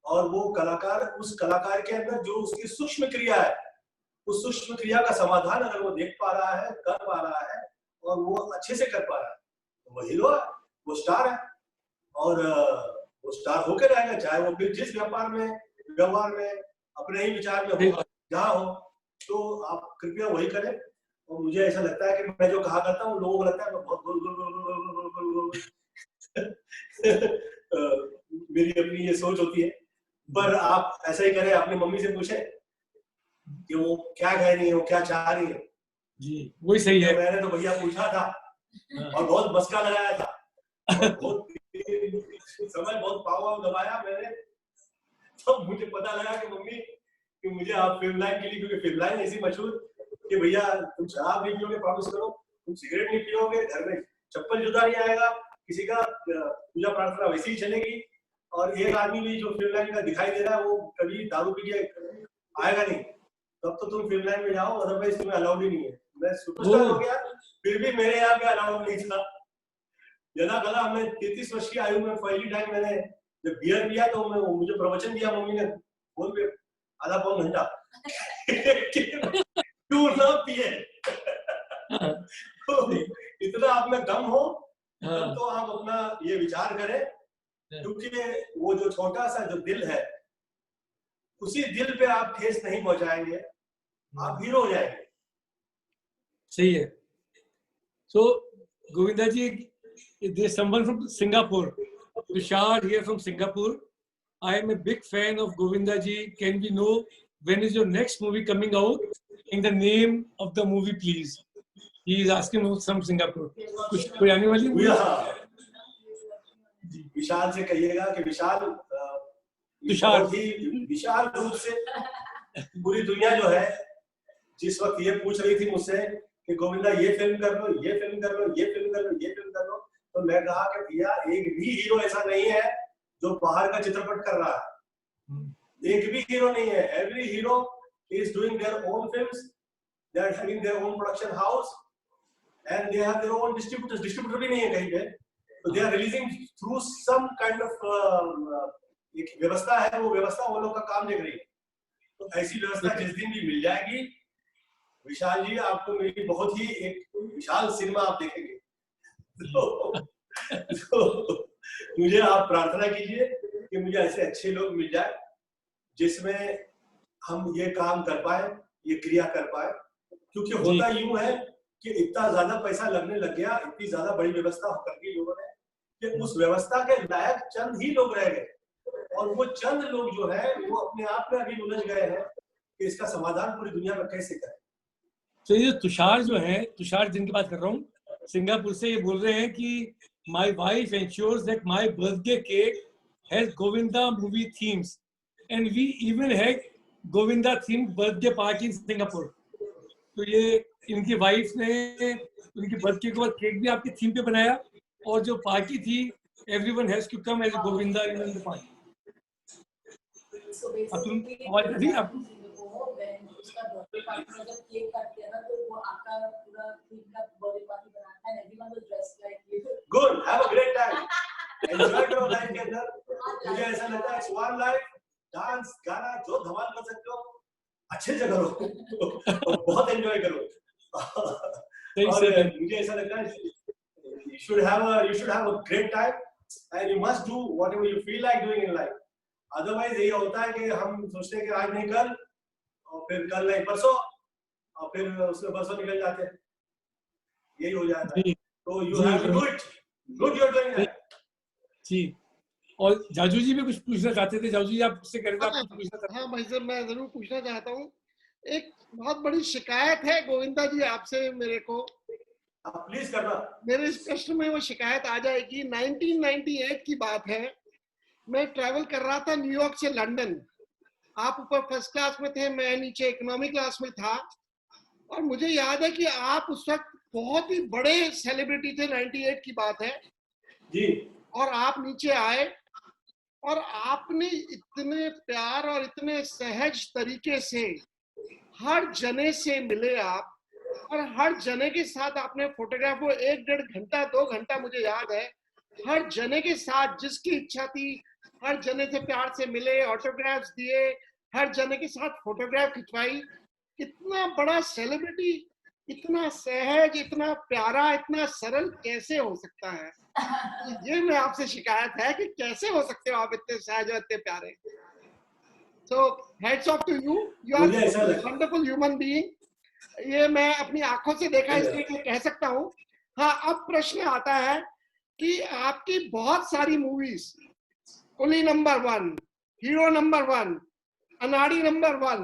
और वो कलाकार, उस कलाकार के अंदर जो उसकी सूक्ष्म क्रिया है, उस सूक्ष्म क्रिया का समाधान अगर वो देख पा रहा है, कर पा रहा है, और वो अच्छे से कर पा रहा है, तो वो हीरो है, वो स्टार है। और वो स्टार होकर रहेगा, चाहे वो फिर जिस व्यवहार में अपने ही विचार में हो, जहाँ हो। तो आप कृपया वही करें। और मुझे ऐसा लगता है कि मैं जो कहा करता हूँ, लोगों को लगता है मैं बहुत गोल मेरी अपनी ये सोच होती है। पर आप ऐसा ही करें, अपनी मम्मी से पूछे कि वो क्या कह रही है, वो क्या चाह रही है। जी, वही सही है। मैंने तो भैया पूछा था और बहुत मस्का लगाया था, बहुत समय, बहुत पाव दबाया मैंने, तो मुझे पता लगा कि मम्मी कि मुझे आप फिल्म लाइन के लिए, क्योंकि फिल्म लाइन ऐसी मशहूर कि भैया तुम शराब नहीं पियोगे, प्रॉमिस करो, तुम सिगरेट नहीं पियोगे, घर में चप्पल जुदा नहीं आएगा, किसी का पूजा प्रार्थना वैसे ही चलेगी, और एक आदमी भी जो फिल्म लाइन का दिखाई दे रहा है वो कभी दारू पी के आएगा नहीं, तब तो तुम फिल्म लाइन में जाओ, अदरवाइज तुम्हें अलाउड ही नहीं है। मैं सुपरस्टार हो गया, फिर भी मेरे यहाँ पे अलाउड नहीं था। जना गला, मैं 33 वर्ष की आयु में पहली टाइम मैंने जब बियर पिया, तो मुझे प्रवचन दिया मम्मी ने फोन पे आधा पौन घंटा क्यों ना पिए। तो इतना आप में दम हो तब तो आप अपना ये विचार करें, क्योंकि वो जो छोटा सा जो दिल है, उसी दिल पे आप ठेस नहीं पहुंचाएंगे, आप हीरो हो जाएंगे। सही है। So Govinda ji, there's someone from Singapore, Tushar here from Singapore. I am a big fan of Govinda ji. Can we know when is your next movie coming out? In the name of the movie, please. He is asking from Singapore. कुछ कोई आने वाली है? विशाल से कहिएगा कि विशाल बहुत ही विशाल रूप से पूरी दुनिया जो है, जिस वक्त ये पूछ रही थी मुझसे कि गोविंदा ये फिल्म कर लो, ये फिल्म कर लो, ये फिल्म कर लो, ये फिल्म कर लो, तो मैं कहा कि भैया एक भी हीरो ऐसा नहीं है जो बाहर का चित्रपट कर रहा है। एक भी हीरो नहीं है। Every hero is doing their own films, they are having their own production house and they have their own distributors. Distributor भी नहीं है कहीं पे, तो they are releasing through some kind of एक व्यवस्था है, वो व्यवस्था वो लोग का काम देख रही है। तो ऐसी व्यवस्था जिस दिन भी मिल जाएगी, विशाल जी आपको मेरी बहुत ही एक विशाल सिनेमा आप देखेंगे। तो मुझे आप प्रार्थना कीजिए कि मुझे ऐसे अच्छे लोग मिल जाए जिसमें हम ये काम कर पाए, ये क्रिया कर पाए, क्योंकि होता यूं है कि इतना ज्यादा पैसा लगने लग गया, इतनी ज्यादा बड़ी व्यवस्था कर दी लोगों ने कि उस व्यवस्था के लायक चंद ही लोग रह गए, और वो चंद लोग जो है वो अपने आप में अभी उलझ गए हैं कि इसका समाधान पूरी दुनिया में कैसे करें। तो ये तुषार जो है, तुषार जिनकी बात कर रहा हूँ सिंगापुर से, ये बोल रहे हैं कि my wife ensures that my birthday cake has Govinda movie themes and we even had Govinda themed birthday party in Singapore. तो ये इनकी वाइफ ने उनकी बर्थडे के बाद केक भी आपकी थीम पे बनाया, और जो पार्टी थी everyone has to come as Govinda in the party. So basically, when उसका birthday party में जब केक काटते हैं ना, तो वो आपका पूरा थीम का बर्थडे पार्टी बनाता है, and everyone was dressed like you. Good, have a great time. Enjoy your life के अंदर। मुझे ऐसा लगता है it's one life, डांस गाना जो धमाल कर सकते हो अच्छे से करो और बहुत एंजॉय करो। और मुझे ऐसा लगता है you should have a great time and you must do whatever you feel like doing in life. Otherwise ये होता है कि हम सोचते हैं कि आज नहीं कल, और फिर कल नहीं परसों, और फिर उसमें परसों निकल जाते हैं, यही हो जाता है। तो you have to do it. Good, you're doing that. जी, और जाजू जी भी कुछ पूछना चाहते थे। जाजू जी आपसे कह रहे थे, आप कुछ पूछना चाहते हैं? हाँ भाई साहब, मैं जरूर पूछना चाहता हूँ। एक बहुत बड़ी शिकायत है गोविंदा जी आपसे मेरे को। प्लीज करना। मेरे इस प्रश्न में वो शिकायत आ जाएगी। 1998 की बात है, मैं ट्रैवल कर रहा था न्यूयॉर्क से लंदन। आप ऊपर फर्स्ट क्लास में थे, मैं नीचे इकोनॉमी क्लास में था, और मुझे याद है कि आप उस वक्त बहुत ही बड़े सेलिब्रिटी थे, 98 की बात है जी। और आप नीचे आए और आपने इतने प्यार और इतने सहज तरीके से हर जने से मिले आप, और हर जने के साथ आपने फोटोग्राफ को 1-1.5 घंटा 2 घंटा मुझे याद है, हर जने के साथ जिसकी इच्छा थी हर जने से प्यार से मिले, ऑटोग्राफ्स दिए, हर जने के साथ फोटोग्राफ खिंचवाई। इतना बड़ा सेलिब्रिटी इतना सहज, इतना प्यारा, इतना सरल कैसे हो सकता है? ये मैं आपसे शिकायत है कि कैसे हो सकते हो आप इतने सहज और इतने प्यारे। So heads off to you. You are मुझे ऐसा a लगता wonderful human being. ये मैं अपनी आंखों से देखा इसलिए मैं कह सकता हूँ। हाँ, अब प्रश्न आता है कि आपकी बहुत सारी मूवीज, कुली नंबर 1, हीरो नंबर 1, अनाड़ी नंबर 1,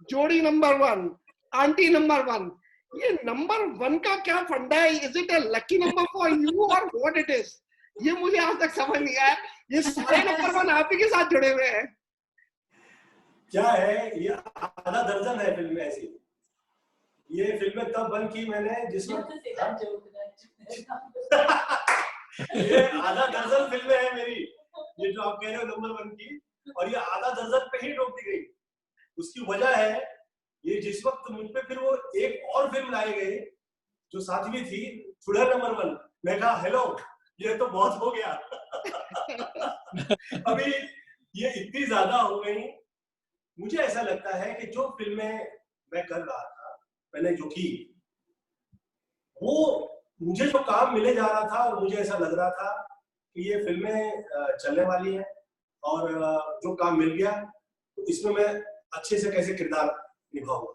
जोड़ी नंबर 1, आंटी नंबर 1, ये नंबर 1 का क्या फंडा है? Is it a lucky number for you और व्हाट इट इज? ये मुझे आज तक समझ नहीं आया। ये सारे नंबर 1 आप ही के साथ जुड़े हुए हैं। क्या है, ये आधा दर्जन है फिल्में ऐसी। ये फिल्में तब बंद की मैंने जिस वक्त ये आधा दर्जन फिल्में हैं मेरी, ये जो आप कह रहे हो नंबर 1 की, और ये आधा दर्जन पे ही रोक दी गई। उसकी वजह है ये जिस वक्त मुझ पे फिर वो एक और फिल्म लाई गई जो सातवीं थी, चुड़ैल नंबर 1, मैं कहा हेलो ये तो बहुत हो गया। अभी ये इतनी ज्यादा हो गई। मुझे ऐसा लगता है कि जो फिल्में मैं कर रहा था, मैंने जो की, वो मुझे जो काम मिले जा रहा था और मुझे ऐसा लग रहा था कि ये फिल्में चलने वाली हैं, और जो काम मिल गया तो इसमें मैं अच्छे से कैसे किरदार निभाऊंगा।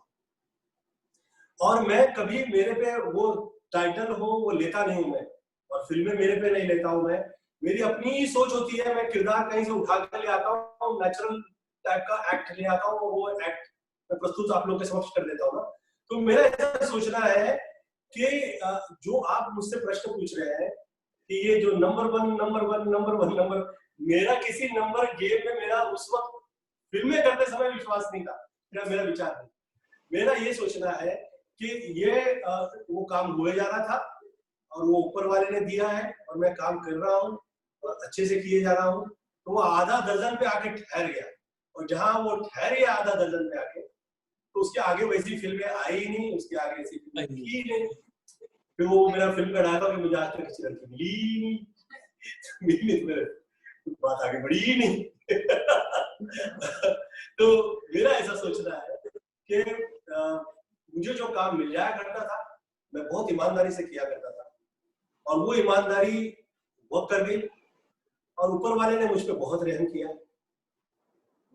और मैं कभी मेरे पे वो टाइटल हो वो लेता नहीं हूं मैं, और फिल्में मेरे पे नहीं लेता हूं मैं। मेरी अपनी ही सोच होती है, मैं किरदार कहीं से उठा कर ले आता हूँ, नेचुरल टाइप का एक्ट ले आता हूँ, वो एक्ट मैं प्रस्तुत आप लोग के समक्ष कर देता हूँ ना। तो मेरा ऐसा सोचना है कि जो आप मुझसे प्रश्न पूछ रहे हैं कि ये जो नंबर 1, मेरा किसी नंबर गेम में मेरा उस वक्त फिल्में करते समय विश्वास नहीं था, मेरा विचार नहीं। मेरा ये सोचना है कि ये वो काम हुए जा रहा था और वो ऊपर वाले ने दिया है और मैं काम कर रहा हूँ और अच्छे से किए जा रहा हूँ, तो वो आधा दर्जन पे आके ठहर गया। और जहां वो ठहर गया आधा दर्जन पे आके, तो उसके आगे वैसी फिल्में आई ही नहीं, उसके आगे ऐसी फिल्में की नहीं। फिर वो मेरा फिल्म का डायलॉग कि मुझे आज तक किसी लड़की मिली नहीं, बात आगे बढ़ी ही नहीं। तो मेरा ऐसा सोचना है कि मुझे जो काम मिल जाया करता था मैं बहुत ईमानदारी से किया करता था, और वो ईमानदारी वर्क कर गई, और ऊपर वाले ने मुझ पर बहुत रहम किया।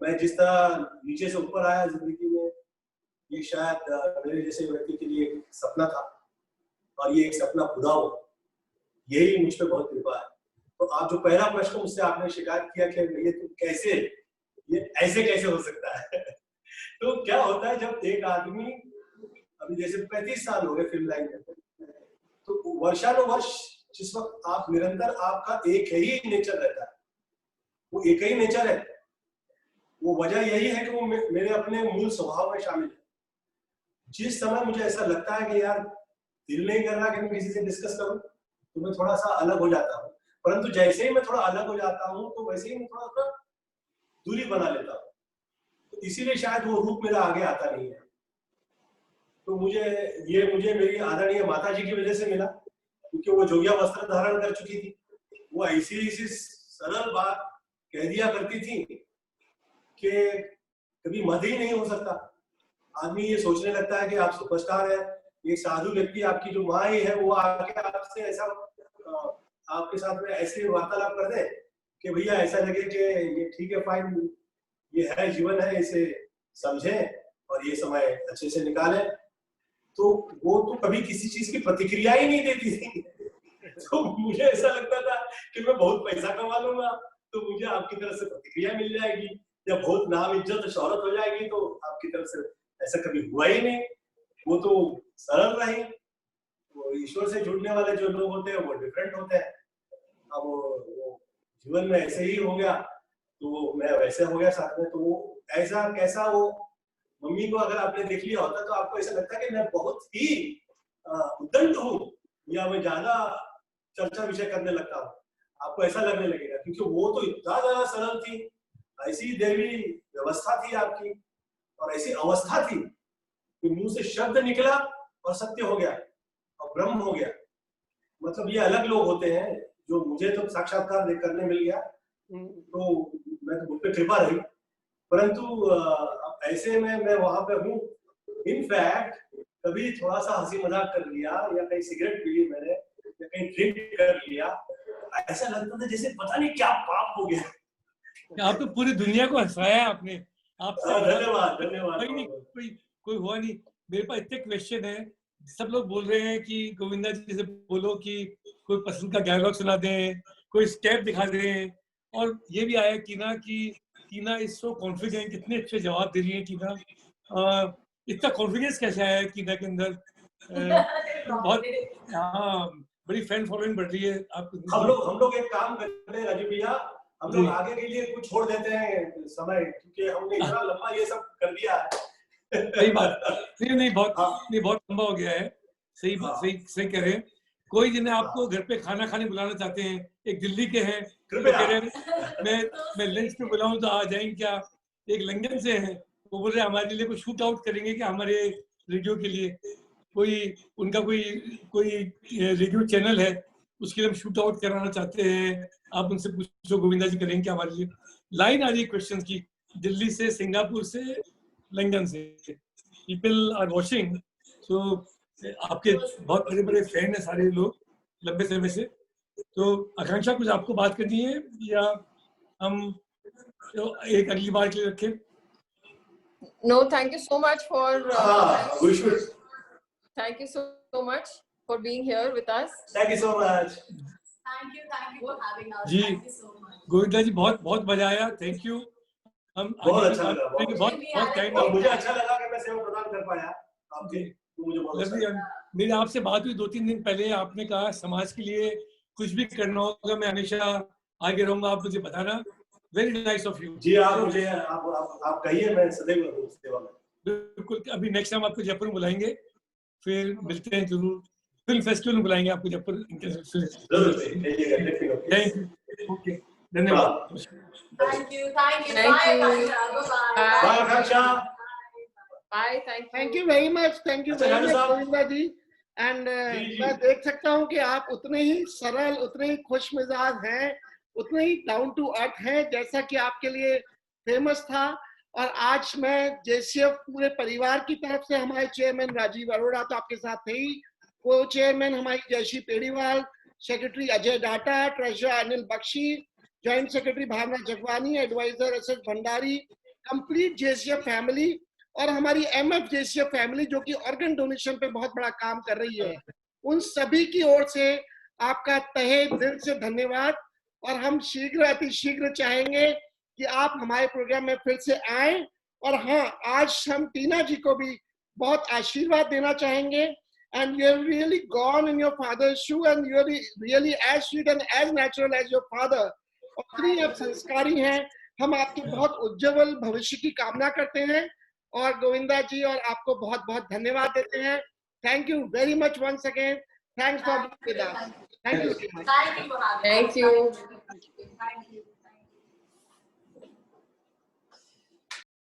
मैं जिस तरह नीचे से ऊपर आया जिंदगी में, ये शायद मेरे जैसे व्यक्ति के लिए एक सपना था, और ये एक सपना पूरा हो, यही मुझ पर बहुत कृपा है। तो आप जो पहला प्रश्न मुझसे आपने शिकायत किया कि ये तुम कैसे, ये ऐसे कैसे हो सकता है? तो क्या होता है जब एक आदमी, अभी जैसे 35 साल हो गए फिल्म लाइन में, तो वर्षानुवर्ष जिस वक्त आप निरंतर, आपका एक ही नेचर रहता है, वो एक ही नेचर है। वो वजह यही है कि वो मेरे अपने मूल स्वभाव में शामिल है। जिस समय मुझे ऐसा लगता है कि यार दिल नहीं कर रहा कि मैं किसी से डिस्कस करूं, तो मैं थोड़ा सा अलग हो जाता हूं। परंतु जैसे ही मैं थोड़ा अलग हो जाता हूं तो वैसे ही मैं थोड़ा सा दूरी बना लेता हूं। तो इसीलिए शायद वो रूप मेरा आगे आता नहीं है। तो मुझे मेरी आदरणीय माता जी की वजह से मिला, क्योंकि वो जोगिया वस्त्र धारण कर चुकी थी। वो ऐसी सरल बात कह दिया करती थी कि कभी मद ही नहीं हो सकता। आदमी ये सोचने लगता है कि आप सुपरस्टार हैं, एक साधु व्यक्ति आपकी जो माँ ही है वो आके आपसे ऐसा आपके साथ में ऐसे वार्तालाप कर दे कि भैया ऐसा लगे कि ये ठीक है, फाइन, ये है जीवन है, इसे समझें और ये समय अच्छे से निकालें। तो वो तो कभी किसी चीज की प्रतिक्रिया ही नहीं देती थी। तो मुझे ऐसा लगता था कि मैं बहुत पैसा कमा लूंगा तो मुझे आपकी तरफ से प्रतिक्रिया मिल जाएगी, या बहुत नाम इज्जत शौहरत हो जाएगी, तो आपकी तरफ से ऐसा कभी हुआ ही नहीं। वो तो सरल रही। वो ईश्वर से जुड़ने वाले जो लोग होते हैं वो डिफरेंट होते हैं। अब वो जीवन में ऐसे ही हो गया। तो मैं वैसे हो गया साथ में। तो वो ऐसा कैसा वो मम्मी को अगर आपने देख लिया होता तो आपको ऐसा लगता कि मैं बहुत ही उद्दंड हूँ या मैं ज्यादा चर्चा विषय करने लगता हूँ, आपको ऐसा लगने लगेगा, क्योंकि वो तो इतना ज्यादा सरल थी, ऐसी देवी व्यवस्था थी आपकी और ऐसी अवस्था थी कि मुंह से शब्द निकला और सत्य हो गया और ब्रह्म हो गया। मतलब ये अलग लोग होते हैं, जो मुझे तो साक्षात्कार करने मिल गया तो मैं तो मुझ पे कृपा रही, परंतु ऐसे में मैं वहां पे हूँ। इनफैक्ट कभी थोड़ा सा हंसी मजाक कर लिया या कहीं सिगरेट पी ली मैंने या कहीं ड्रिंक कर लिया, ऐसा लगता था जैसे पता नहीं क्या पाप हो गया। आप तो पूरी दुनिया को हंसाया आपने। आपसे धन्यवाद धन्यवाद। कोई नहीं, कोई हुआ नहीं। मेरे पास इतने क्वेश्चन है, सब लोग बोल रहे हैं कि गोविंदा जी से बोलो कि कोई पसंद का डायलॉग सुना दें, कोई स्टेप दिखा दें। और ये भी आया टीना इज सो कॉन्फिडेंट, इतने अच्छे जवाब दे रही है टीना। इतना कॉन्फिडेंस कैसे आया है टीना के अंदर? बहुत, हाँ, बड़ी फैन फॉलोइंग बढ़ रही है आप। हम लोग एक काम करते हैं राजीव भैया, हम लोग आगे के लिए कुछ छोड़ देते हैं समय, क्योंकि हमने इतना लंबा ये सब कर दिया है। सही बात नहीं, बहुत लंबा हो गया है। सही बात, सही कह रहे हैं। कोई जिन्हें आपको घर पे खाना खाने बुलाना चाहते हैं, एक दिल्ली के हैं, कह रहे हैं मैं लंच पे बुलाऊं तो आ जाएंगे क्या? एक लंदन से हैं, वो बोल रहे हमारे लिए कुछ शूट आउट करेंगे क्या हमारे रेडियो के लिए? उनका कोई रेडियो चैनल है, उसके लिए हम शूट आउट कराना चाहते हैं, आप उनसे पूछो गोविंदा जी करेंगे क्या हमारे लिए? लाइन आ रही है क्वेश्चन की, दिल्ली से, सिंगापुर से, लंदन से। People are watching. सो आपके बहुत बड़े बड़े फैन है सारे लोग लंबे समय से। तो आकांक्षा कुछ आपको बात करनी है या हम एक अगली बार के लिए रखें? No, thank you so much for thank you so much for being here with us. Thank you so much. Thank you for having us. Ji, Thank you so much. Govinda जी बहुत मजा आया, थैंक यू। हम बहुत अच्छा लगा, बहुत time और मुझे अच्छा लगा कि मैं सेवा प्रदान कर पाया आपके, तो मुझे बहुत अच्छा लगा। मेरी आपसे बात हुई 2-3 दिन पहले, आपने कहा समाज के लिए कुछ भी करना होगा मैं हमेशा आगे रहूंगा, आप मुझे बताना। Very nice of you. जी, आप मुझे आप कहिए, मैं सदैव सेवा में। बिल्कुल, अभी नेक्स्ट टाइम आपको जयपुर में बुलाएंगे, फिर मिलते हैं जरूर। फिल्म फेस्टिवल में बुलाएंगे आपको जयपुर। थैंक यू, ओके, धन्यवाद। Thank you. Bye, Akansha. Bye, Thank you very much. Thank you very much, Govinda ji. And मैं देख सकता हूँ कि आप उतने ही सरल, उतने ही खुश मिजाज हैं, उतने ही डाउन टू अर्थ हैं जैसा कि आपके लिए फेमस था। और आज मैं जेसीएफ पूरे परिवार की तरफ से, हमारे चेयरमैन राजीव अरोड़ा तो आपके साथ थे ही, को चेयरमैन हमारी Jayashree Pediwal, secretary Ajay Data, treasurer Anil Bakshi, joint secretary Bhavna Jagwani, adviser S S Bhandari, complete JCF family और हमारी एमएफ जेसीएफ फैमिली जो कि ऑर्गन डोनेशन पे बहुत बड़ा काम कर रही है, उन सभी की ओर से आपका तहे दिल से धन्यवाद। और हम शीघ्र अतिशीघ्र चाहेंगे कि आप हमारे प्रोग्राम में फिर से आएं। और हाँ, आज हम टीना जी को भी बहुत आशीर्वाद देना चाहेंगे। And you have really gone in your father's shoe and you are really as sweet and as natural as your father. और इतनी आप संस्कारी हैं, हम आपके बहुत उज्जवल भविष्य की कामना करते हैं और गोविंदा जी और आपको बहुत बहुत धन्यवाद देते हैं। Thank you very much once again. Thanks for being with us. Thank you. Thank you for having us. Thank you.